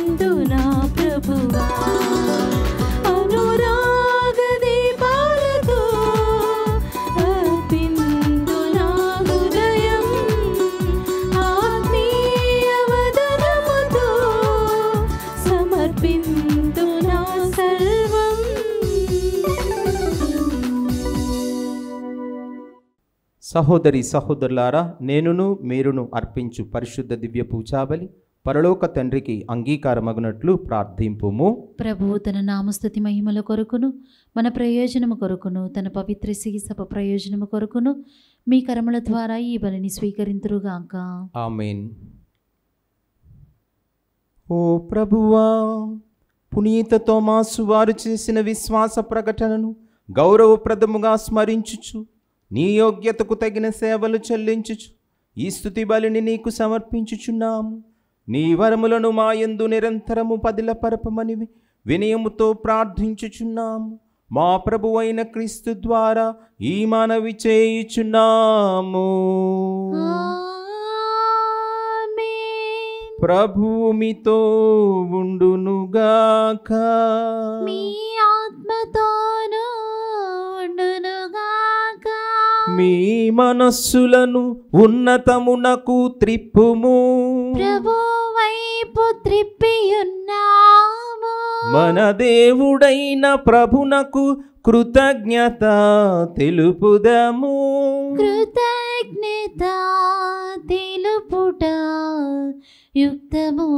సహోదరి సహోదరులారా, నేనును మీరును అర్పించు పరిశుద్ధ దివ్య పూజాబలి పరలోక తండ్రికి అంగీకారమగునట్లు ప్రార్థింపుము. ప్రభువు తన నామస్తుతి మహిమల కొరకును మన ప్రయోజనము కొరకును తన పవిత్ర సభ ప్రయోజనము కొరకును మీ కరముల ద్వారా ఈ బలిని స్వీకరింతురుగాక. ఆమేన్. ఓ ప్రభువా, పునీత తోమాసు వారు చేసిన విశ్వాస ప్రకటనను గౌరవప్రదముగా స్మరించుచు నీ యోగ్యతకు తగిన సేవలు చెల్లించుచు ఈ స్తుతి బలిని నీకు సమర్పించుచున్నాము. నీ వరములను మా యందు నిరంతరము పదిలపరపమని వినయముతో ప్రార్థించుచున్నాము. మా ప్రభువైన క్రీస్తు ద్వారా ఈ మనవి చేయుచున్నాము. ప్రభువు మీతో ఉండునుగాక. మీ ఆత్మతోనూ ఉండునుగాక. మీ మనస్సులను ఉన్నతమునకు త్రిప్పుము. ప్రభు వైపు త్రిప్పియున్నాము. మన దేవుడైన ప్రభునకు కృతజ్ఞత తెలుపుదము. కృతజ్ఞత తెలుపుట యుక్తము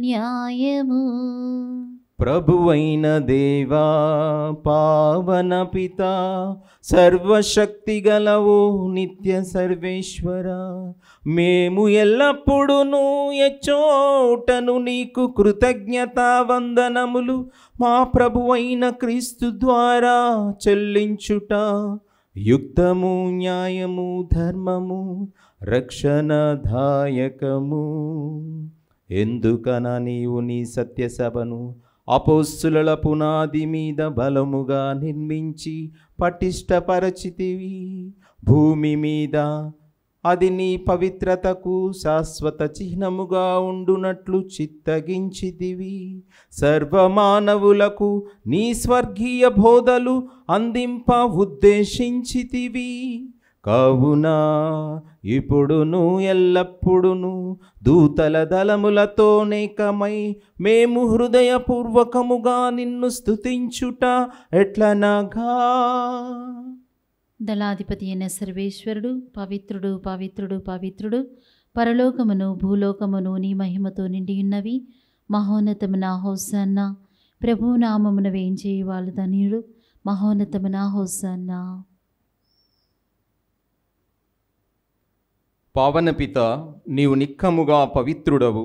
న్యాయము. ప్రభువైన దేవా, పావన పిత, సర్వశక్తిగలవో నిత్య సర్వేశ్వర, మేము ఎల్లప్పుడూ ఎచ్చోటను నీకు కృతజ్ఞతా వందనములు మా ప్రభువైన క్రీస్తు ద్వారా చెల్లించుట యుక్తము, న్యాయము, ధర్మము, రక్షణదాయకము. ఎందుకన నీవు నీ సత్యసభను అపోస్తుల పునాది మీద బలముగా నిర్మించి పటిష్టపరచితివి. భూమి మీద అది నీ పవిత్రతకు శాశ్వత చిహ్నముగా ఉండునట్లు చిత్తగించితివి. సర్వమానవులకు నీ స్వర్గీయ బోధలు అందింప ఉద్దేశించితివి. కావున ఇప్పుడును ఎల్లప్పుడును దూతల దళములతో నేకమై మేము హృదయపూర్వకముగా నిన్ను స్తుతించుట ఎట్లనగా, దళాధిపతి అయిన సర్వేశ్వరుడు పవిత్రుడు పవిత్రుడు పవిత్రుడు, పరలోకమును భూలోకమును నీ మహిమతో నిండి ఉన్నవి. మహోన్నతమున హోసన్నా. ప్రభువు నామమున వేంచేయి వాళ్ళు ధన్యుడు. మహోన్నతమున హోసన్నా. పావనపిత, నీవు నిక్కముగా పవిత్రుడవు.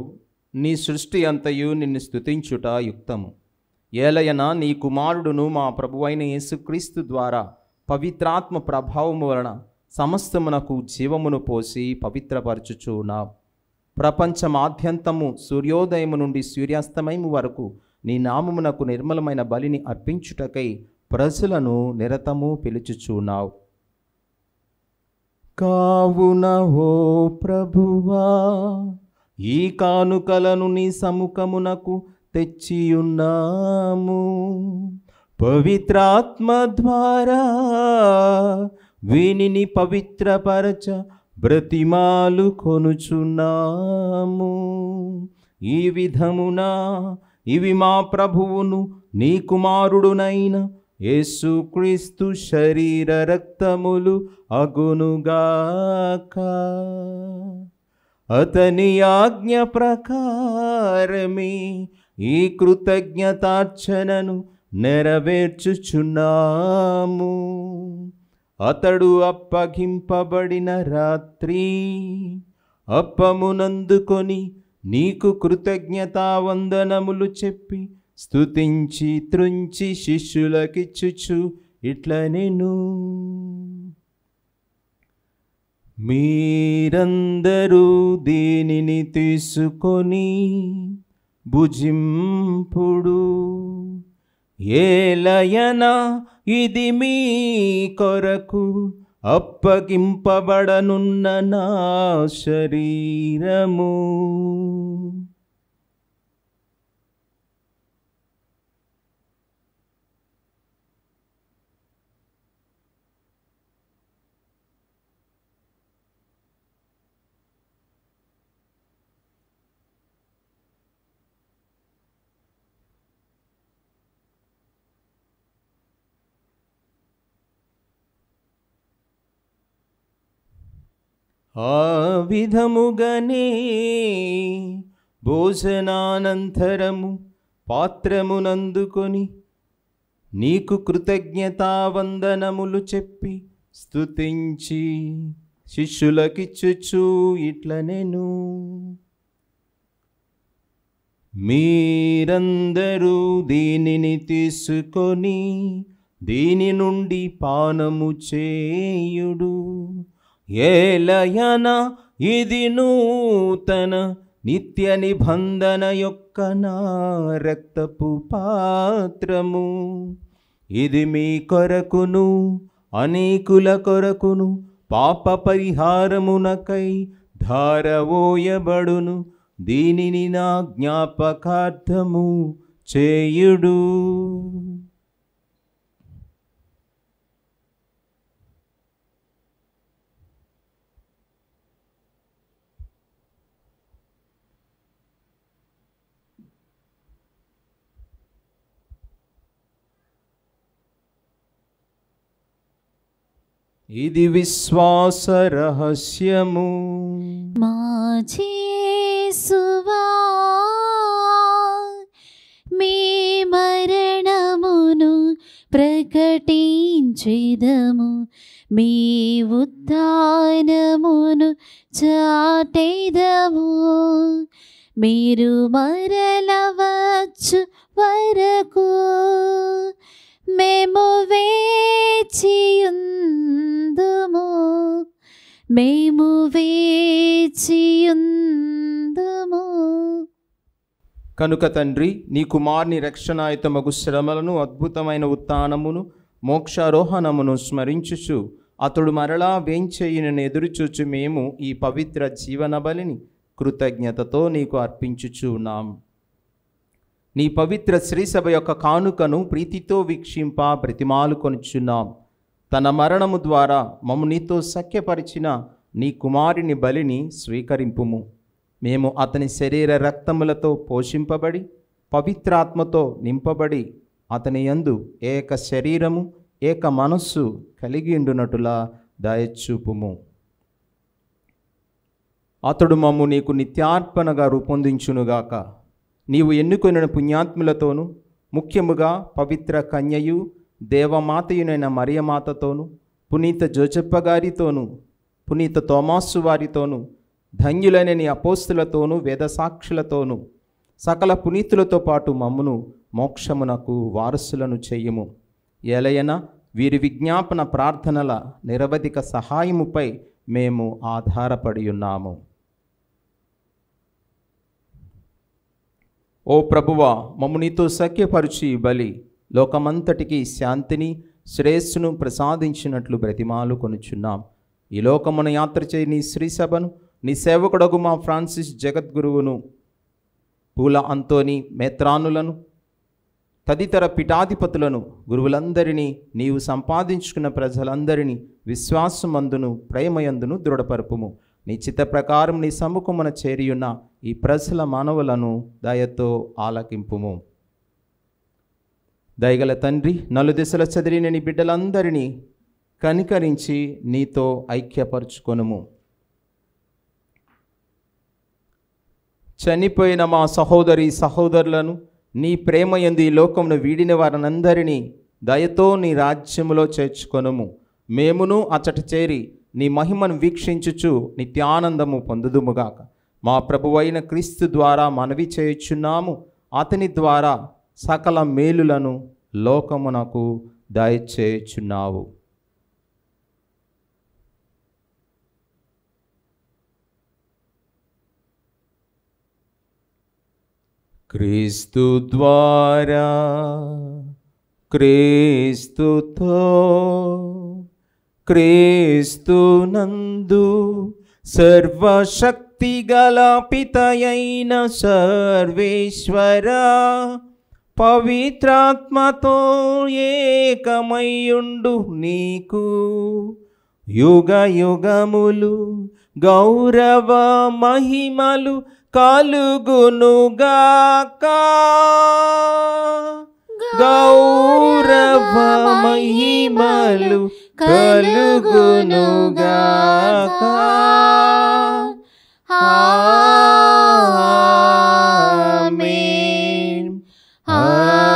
నీ సృష్టి అంతయు నిన్ను స్తుతించుట యుక్తము. ఏలయన నీ కుమారుడును మా ప్రభువైన యేసుక్రీస్తు ద్వారా పవిత్రాత్మ ప్రభావము వలన సమస్తమునకు జీవమును పోసి పవిత్రపరచుచున్నావు. ప్రపంచమాద్యంతము సూర్యోదయము నుండి సూర్యాస్తమయము వరకు నీ నామమునకు నిర్మలమైన బలిని అర్పించుటకై ప్రజలను నిరతము పిలుచుచున్నావు. కావున ఓ ప్రభువా, ఈ కానుకలను నీ సముఖమునకు తెచ్చియున్నాము. పవిత్రాత్మ ద్వారా వీనిని పవిత్రపరచ బ్రతిమాలు కొనుచున్నాము. ఈ విధమున ఇవి మా ప్రభువును నీ కుమారుడునైన యేసుక్రీస్తు శరీర రక్తములు అగునుగాక. అతని ఆజ్ఞ ప్రకారమే ఈ కృతజ్ఞతార్చనను నెరవేర్చుచున్నాము. అతడు అప్పగింపబడిన రాత్రి అప్పమునందుకొని నీకు కృతజ్ఞతావందనములు చెప్పి స్తుతించి త్రుంచి శిష్యులకిచ్చుచు ఇట్లనెను, మీరందరూ దీనిని తీసుకొని భుజింపుడు. ఏలయన ఇది మీ కొరకు అప్పగింపబడనున్న నా శరీరము. ఆ విధముగనే భోజనానంతరము పాత్రమునందుకొని నీకు కృతజ్ఞతావందనములు చెప్పి స్తుతించి శిష్యులకిచ్చుచు ఇట్లనెను, మీరందరూ దీనిని తీసుకొని దీని నుండి పానము చేయుడు, ఏలయన ఇది నూతన నిత్య నిబంధన యొక్క నా రక్తపు పాత్రము. ఇది మీ కొరకును అనేకుల కొరకును పాప పరిహారమునకై ధారవోయబడును. దీనిని నా జ్ఞాపకార్థము చేయుడు. ఇది విశ్వాస రహస్యము. మా యేసువా, మీ మరణమును ప్రకటించెదము, మీ ఉత్థానమును చాటెదము. మీరు మరల వచ్చు వరకు మేము వేచియుందుము, మేము వేచియుందుము. కనుక తండ్రి, నీ కుమారుని రక్షణాయుతమగు శ్రమలను, అద్భుతమైన ఉత్థానమును, మోక్షారోహణమును స్మరించుచు అతడు మరలా వేంచేయునని ఎదురుచూచు మేము ఈ పవిత్ర జీవన బలిని కృతజ్ఞతతో నీకు అర్పించుచున్నాం. నీ పవిత్ర శ్రీసభ యొక్క కానుకను ప్రీతితో వీక్షింప బ్రతిమాలు కొనుచున్నాం. తన మరణము ద్వారా మమ్ము నీతో సఖ్యపరిచిన నీ కుమారుని బలిని స్వీకరింపుము. మేము అతని శరీర రక్తములతో పోషింపబడి పవిత్రాత్మతో నింపబడి అతని యందు ఏక శరీరము ఏక మనస్సు కలిగి ఉండునటులా దయచూపుము. అతడు మమ్ము నీకు నిత్యార్పణగా రూపొందించునుగాక. నీవు ఎన్నుకొనిన పుణ్యాత్ములతోనూ, ముఖ్యముగా పవిత్ర కన్యయు దేవమాతయునైన మరియమాతతోనూ, పునీత జోజప్ప గారితోనూ, పునీత తోమాసు వారితోనూ, ధన్యులైన నీ అపోస్తులతోనూ, వేదసాక్షులతోనూ, సకల పునీతులతో పాటు మమ్మును మోక్షమునకు వారసులను చెయ్యము. ఎలయన వీరి విజ్ఞాపన ప్రార్థనల నిరవధిక సహాయముపై మేము ఆధారపడి ఉన్నాము. ఓ ప్రభువా, మమ్ము నీతో సఖ్యపరిచి బలి లోకమంతటికి శాంతిని శ్రేయస్సును ప్రసాదించినట్లు బ్రతిమాలు కొనుచున్నాం. ఈ లోకమున యాత్ర చేయి నీ శ్రీసభను, నీ సేవకుడగు మా ఫ్రాన్సిస్ జగద్గురువును, పూల అంతోని మేత్రానులను, తదితర పీఠాధిపతులను, గురువులందరినీ, నీవు సంపాదించుకున్న ప్రజలందరినీ విశ్వాసమందును ప్రేమయందును దృఢపరుపుము. నీ చిత్త ప్రకారం నీ సముఖమున చేరియున్న ఈ ప్రజల మానవులను దయతో ఆలకింపుము. దయగల తండ్రి, నలుదిశల చదిరిన నీ బిడ్డలందరినీ కనికరించి నీతో ఐక్యపరుచుకొనుము. చనిపోయిన మా సహోదరి సహోదరులను నీ ప్రేమయందు ఈ లోకమును వీడిన వారినందరినీ దయతో నీ రాజ్యములో చేర్చుకొనుము. మేమును అచ్చట చేరి నీ మహిమను వీక్షించుచు నిత్యానందము పొందుదుముగాక. మా ప్రభువైన క్రీస్తు ద్వారా మనవి చేయుచున్నాము. అతని ద్వారా సకల మేలులను లోకమునకు దయచేయుచున్నావు. క్రీస్తు ద్వారా, క్రీస్తుతో, క్రీస్తునందు సర్వశక్తిగల పితయైన సర్వేశ్వర పవిత్రాత్మతో ఏకమయ్యుండు నీకు యుగ యుగములు గౌరవ మహిమలు కలుగునుగాక. గౌరవ మహిమలు కలుగునుగాక. ఆమేన్. ఆమేన్.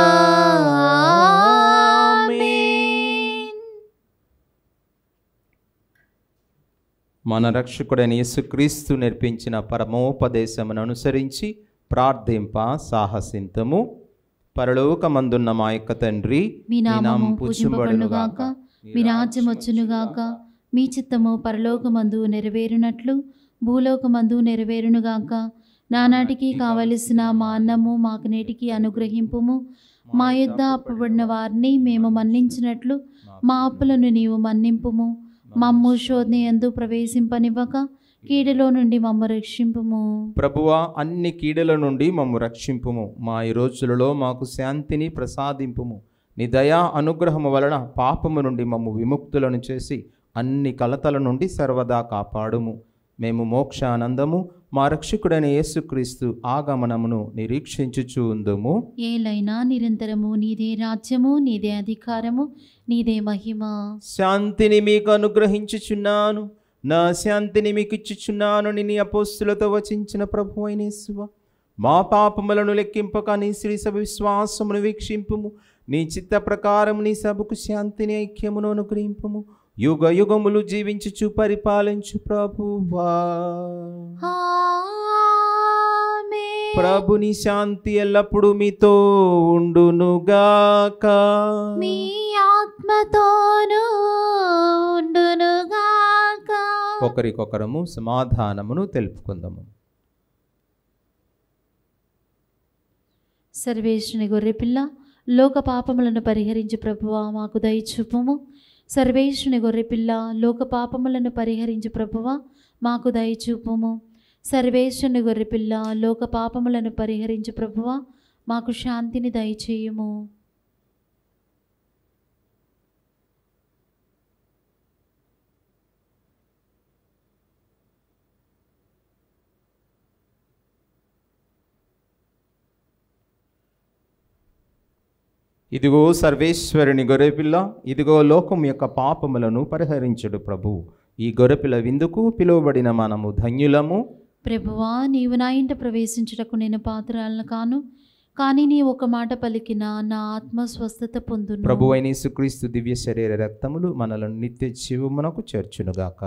మన రక్షకుడైన యేసుక్రీస్తు నేర్పించిన పరమోపదేశమును అనుసరించి ప్రార్థింప సాహసింతము. పరలోకమందున్న మా యొక్క తండ్రి, మీ నామము పూజింపబడునుగాక, మీ రాజ్యం వచ్చునుగాక, మీ చిత్తము పరలోకమందు నెరవేరునట్లు భూలోకమందు నెరవేరునుగాక. నానాటికి కావలసిన మా అన్నము మాకు నేటికి అనుగ్రహింపుము. మా యొద్ద అప్పుబడిన వారిని మేము మన్నించినట్లు మా అప్పులను నీవు మన్నింపుము. మమ్ము శోధనయందు ప్రవేశింపనివ్వక కీడులో నుండి మమ్ము రక్షింపుము. ప్రభువా, అన్ని కీడుల నుండి మమ్ము రక్షింపుము. మా ఈ రోజులలో మాకు శాంతిని ప్రసాదింపుము. నీ దయా అనుగ్రహము వలన పాపము నుండి మమ్ము విముక్తులను చేసి అన్ని కలతల నుండి సర్వదా కాపాడుము. మేము మోక్షానందము మా రక్షకుడైన యేసుక్రీస్తు ఆగమనమును నిరీక్షించుచు ఉందుము. ఏలైనా నిరంతరము నీదే రాజ్యము, నీదే అధికారము, నీదే మహిమ. శాంతిని మీకు అనుగ్రహించుచున్నాను, నా శాంతిని మీకు ఇచ్చుచున్నాను నీ అపోస్తులతో వచించిన ప్రభు అయిన యేసువా, మా పాపములను లెక్కింపక నీ శ్రీ సభ విశ్వాసమును వీక్షింపుము. నీ చిత్త ప్రకారం నీ సభకు శాంతిని ఐక్యమును అనుగ్రహింపుము. యుగ యుగములు జీవించుచు పరిపాలించు ప్రభువా. ఆమేన్. ప్రభుని శాంతి ఎల్లప్పుడూ మీతో ఉండునుగాక. మీ ఆత్మతోనూ ఉండునుగాక. ఒకరికొకరము సమాధానమును తెలుపుకుందాము. సర్వేశ్వరుని గొర్రెపిల్ల, లోక పాపములను పరిహరించు ప్రభువా మాకు దయచూపుము. సర్వేశ్వరుని గొర్రెపిల్ల, లోక పాపములను పరిహరించు ప్రభువా మాకు దయచూపుము. సర్వేశ్వరుని గొర్రెపిల్ల, లోక పాపములను పరిహరించు ప్రభువా మాకు శాంతిని దయచేయుము. ఇదిగో సర్వేశ్వరుని గొర్రెపిల్ల, ఇదిగో లోకం యొక్క పాపములను పరిహరించుడు ప్రభు. ఈ గొర్రెపిల్ల విందుకు పిలువబడిన మనము ధన్యులము. ప్రభువా, నీవు నా ఇంట ప్రవేశించుటకు నేను పాత్రలను కాను, కానీ నీ ఒక మాట పలికిన నా ఆత్మ స్వస్థత పొందును. ప్రభు అయిన యేసుక్రీస్తు దివ్య శరీర రక్తములు మనలను నిత్య జీవమునకు చేర్చునుగాక.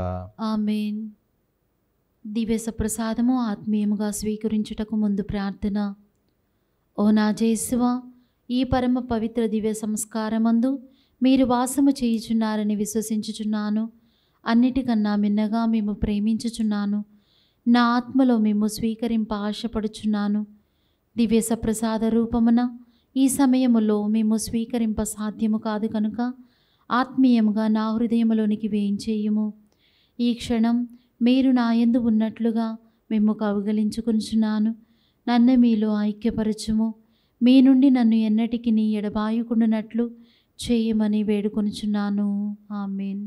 ఆమేన్. దివ్య సప్రసాదము ఆత్మీయముగా స్వీకరించుటకు ముందు ప్రార్థన. ఓ నా యేసువా, ఈ పరమ పవిత్ర దివ్య సంస్కారమందు మీరు వాసము చేయుచున్నారని విశ్వసించుచున్నాను. అన్నిటికన్నా మిన్నగా మేము ప్రేమించుచున్నాను. నా ఆత్మలో మేము స్వీకరింప ఆశపడుచున్నాను. దివ్య సప్రసాద రూపమున ఈ సమయములో మేము స్వీకరింప సాధ్యము కాదు కనుక ఆత్మీయముగా నా హృదయములోనికి వేయించేయుము. ఈ క్షణం మీరు నా యందు ఉన్నట్లుగా మేము కౌగిలించుకొనుచున్నాను. నన్ను మీలో ఐక్యపరచుము. మీ నుండి నన్ను ఎన్నటికి నీ ఎడబాయుకుండునట్లు చేయమని వేడుకొనుచున్నాను. ఆమేన్.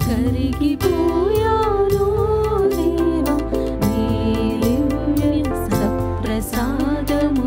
కరిగిపోయాను దేవా, నీ దివ్య సప్రసాదము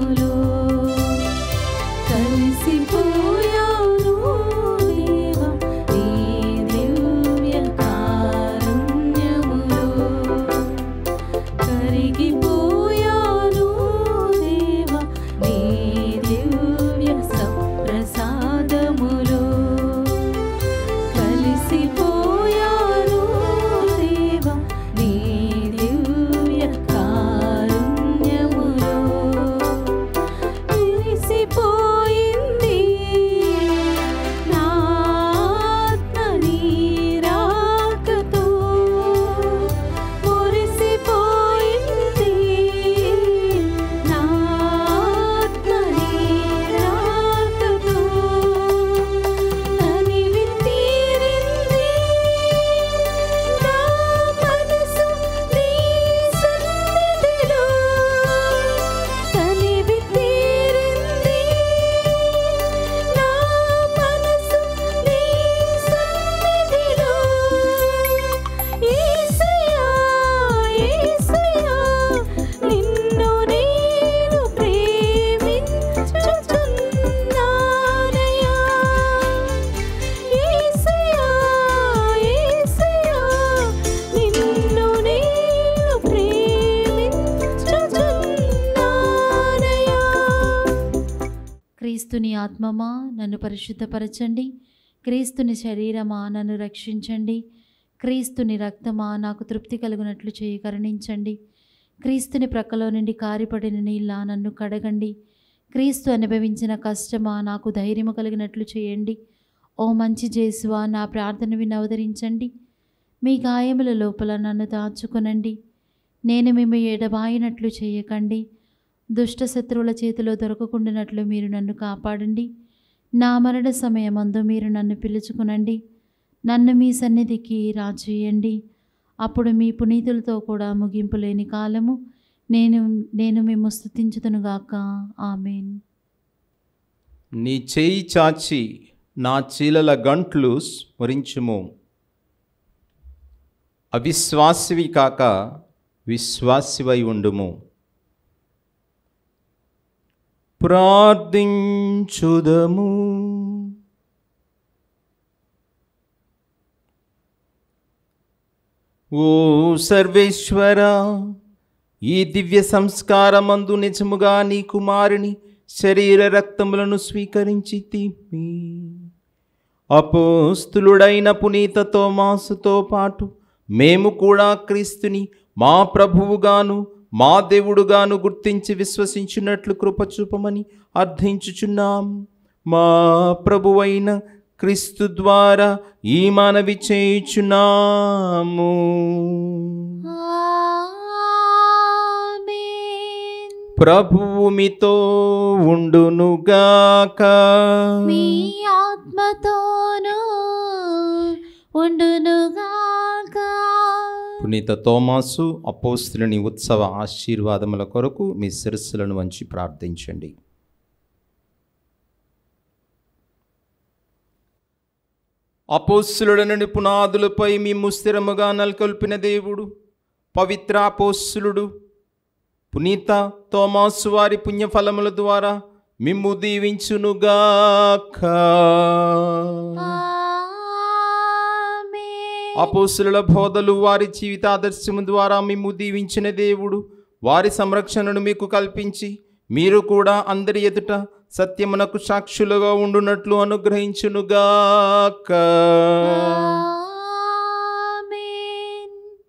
క్రీస్తుని ఆత్మమా నన్ను పరిశుద్ధపరచండి, క్రీస్తుని శరీరమా నన్ను రక్షించండి, క్రీస్తుని రక్తమా నాకు తృప్తి కలుగునట్లు చేయి కరుణించండి, క్రీస్తుని ప్రక్కలో నుండి కారిపడిన నీళ్ళ నన్ను కడగండి, క్రీస్తు అనుభవించిన కష్టమా నాకు ధైర్యము కలిగినట్లు చేయండి. ఓ మంచి జేసువా నా ప్రార్థన విని అవతరించండి, మీ గాయముల లోపల నన్ను దాచుకొనండి, నేను మేము ఎడబాయినట్లు చేయకండి, దుష్ట శత్రువుల చేతిలో దొరకకుండానట్లు మీరు నన్ను కాపాడండి. నా మరణ సమయమందు మీరు నన్ను పిలుచుకునండి, నన్ను మీ సన్నిధికి రాచేయండి. అప్పుడు మీ పునీతులతో కూడా ముగింపు లేని కాలము నేను మేము స్తుతించుదునుగాక. ఆమేన్. నీ చేయి చాచి నా చీలల గంట్లు స్మరించుము. అవిశ్వాసివి కాక విశ్వాసివై ఉండుము. ప్రార్థించుదము. ఓ సర్వేశ్వర, ఈ దివ్య సంస్కారమందు నిజముగా నీ కుమారుని శరీర రక్తములను స్వీకరించితిమి. అపోస్తులుడైన పునీత తోమాసుతో పాటు మేము కూడా క్రీస్తుని మా ప్రభువుగాను మా దేవుడుగాను గుర్తించి విశ్వసించినట్లు కృపచూపమని అర్థించుచున్నాం. మా ప్రభువైన క్రీస్తు ద్వారా ఈ మనవి చేయుచున్నాము. ప్రభువు మీతో ఉండునుగాక. మీ ఆత్మతోనూ ఉండునుగాక. పునీత తోమాసు అపోస్తులుని ఉత్సవ ఆశీర్వాదముల కొరకు మీ శిరస్సులను వంచి ప్రార్థించండి. అపోస్తులుడనని పునాదులపై మేము స్థిరముగా నెలకొల్పిన దేవుడు, పవిత్ర అపోస్తులుడు పునీత తోమాసు వారి పుణ్యఫలముల ద్వారా మిమ్ము దీవించునుగాక. అపోస్తుల బోధలు వారి జీవితాదర్శము ద్వారా మిమ్ము దీవించిన దేవుడు వారి సంరక్షణను మీకు కల్పించి మీరు కూడా అందరి ఎదుట సత్యమునకు సాక్షులుగా ఉండునట్లు అనుగ్రహించునుగాక.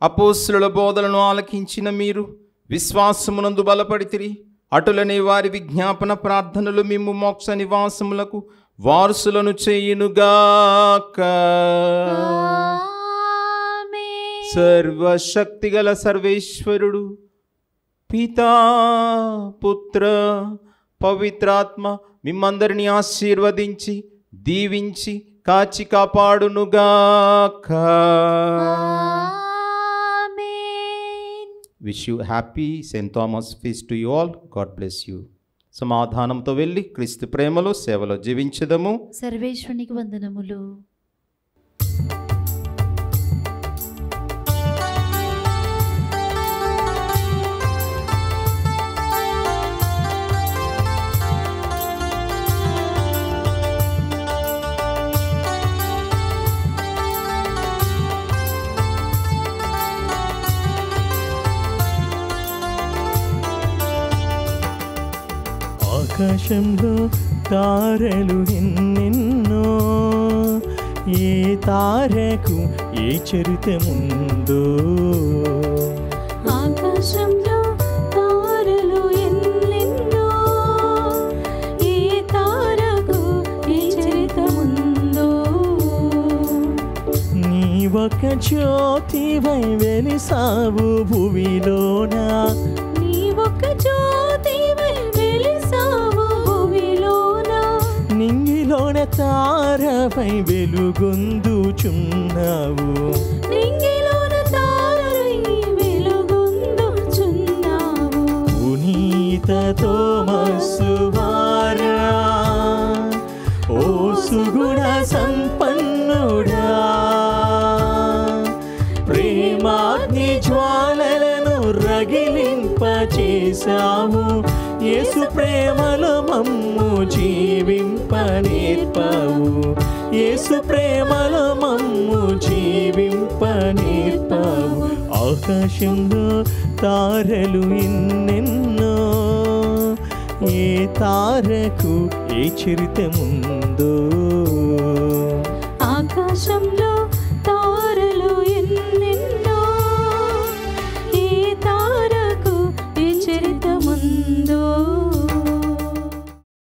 అపోస్తుల బోధలను ఆలకించిన మీరు విశ్వాసమునందు బలపడితిరి. అటులనే వారి విజ్ఞాపన ప్రార్థనలు మిమ్ము మోక్ష నివాసములకు వారసులను చేయునుగాక. సర్వశక్తిగల సర్వేశ్వరుడు పితా పుత్ర పవిత్రాత్మ మిమ్మందరినీ ఆశీర్వదించి దీవించి కాచి కాపాడునుగాక. Wish you happy Saint Thomas feast to you all. God bless you. సమాధానంతో వెళ్ళి క్రీస్తు ప్రేమలో సేవలో జీవించదము. సర్వేశ్వరునికి వందనములు. ఆకాశంలో తారలు ఎన్నెన్నో, ఏ తారకు ఏ చరితముందో. ఆకాశంలో తారలు ఎన్నెన్నో, ఏ తారకు ఏ చరితముందో. నీ ఒక జ్యోతివై వెలిసావు భువిలోనా, నీ ఒక జ్యోతివై వెలిసావు భువిలోనా. నింగిలోన తారపై వెలుగొందుచున్నావు, నింగిలోన తారలై వెలుగొందుచున్నావు. పునీత తోమాసు వారా, ఓ సుగుణ సంపన్నుడా, ప్రేమాగ్ని జ్వాలలను రగిలింపచేశావు. యేసు ప్రేమలో మమ్ము జీవింపనేర్పావు, యేసు ప్రేమలో మమ్ము జీవింపనేర్పావు. ఆకాశంలో తారలు ఎన్నెన్నో, ఏ తారకు ఏ చరిత్ర ముందో ఆకాశంలో